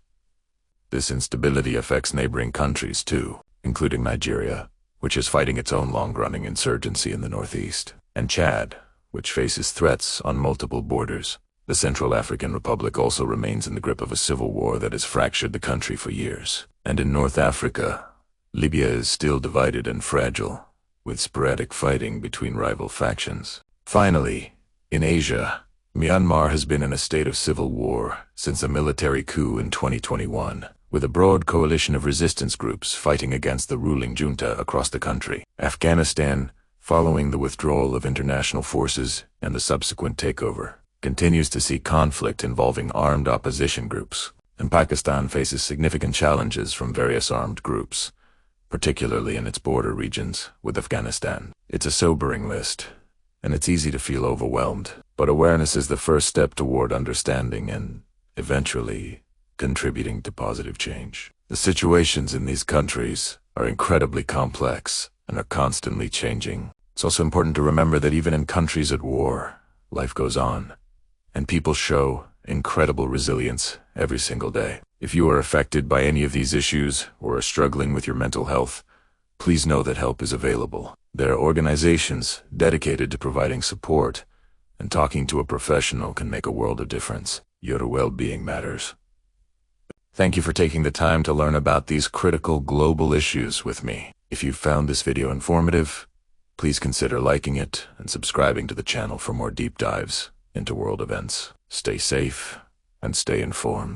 This instability affects neighboring countries too, including Nigeria, which is fighting its own long-running insurgency in the northeast, and Chad, which faces threats on multiple borders. The Central African Republic also remains in the grip of a civil war that has fractured the country for years. And in North Africa, Libya is still divided and fragile, with sporadic fighting between rival factions. Finally, in Asia, Myanmar has been in a state of civil war since a military coup in 2021, with a broad coalition of resistance groups fighting against the ruling junta across the country. Afghanistan, following the withdrawal of international forces and the subsequent takeover, continues to see conflict involving armed opposition groups, and Pakistan faces significant challenges from various armed groups, particularly in its border regions with Afghanistan. It's a sobering list, and it's easy to feel overwhelmed, but awareness is the first step toward understanding and, eventually, contributing to positive change. The situations in these countries are incredibly complex and are constantly changing. It's also important to remember that even in countries at war, life goes on, and people show incredible resilience every single day. If you are affected by any of these issues or are struggling with your mental health, please know that help is available. There are organizations dedicated to providing support, and talking to a professional can make a world of difference. Your well-being matters. Thank you for taking the time to learn about these critical global issues with me. If you found this video informative, please consider liking it and subscribing to the channel for more deep dives into world events. Stay safe and stay informed.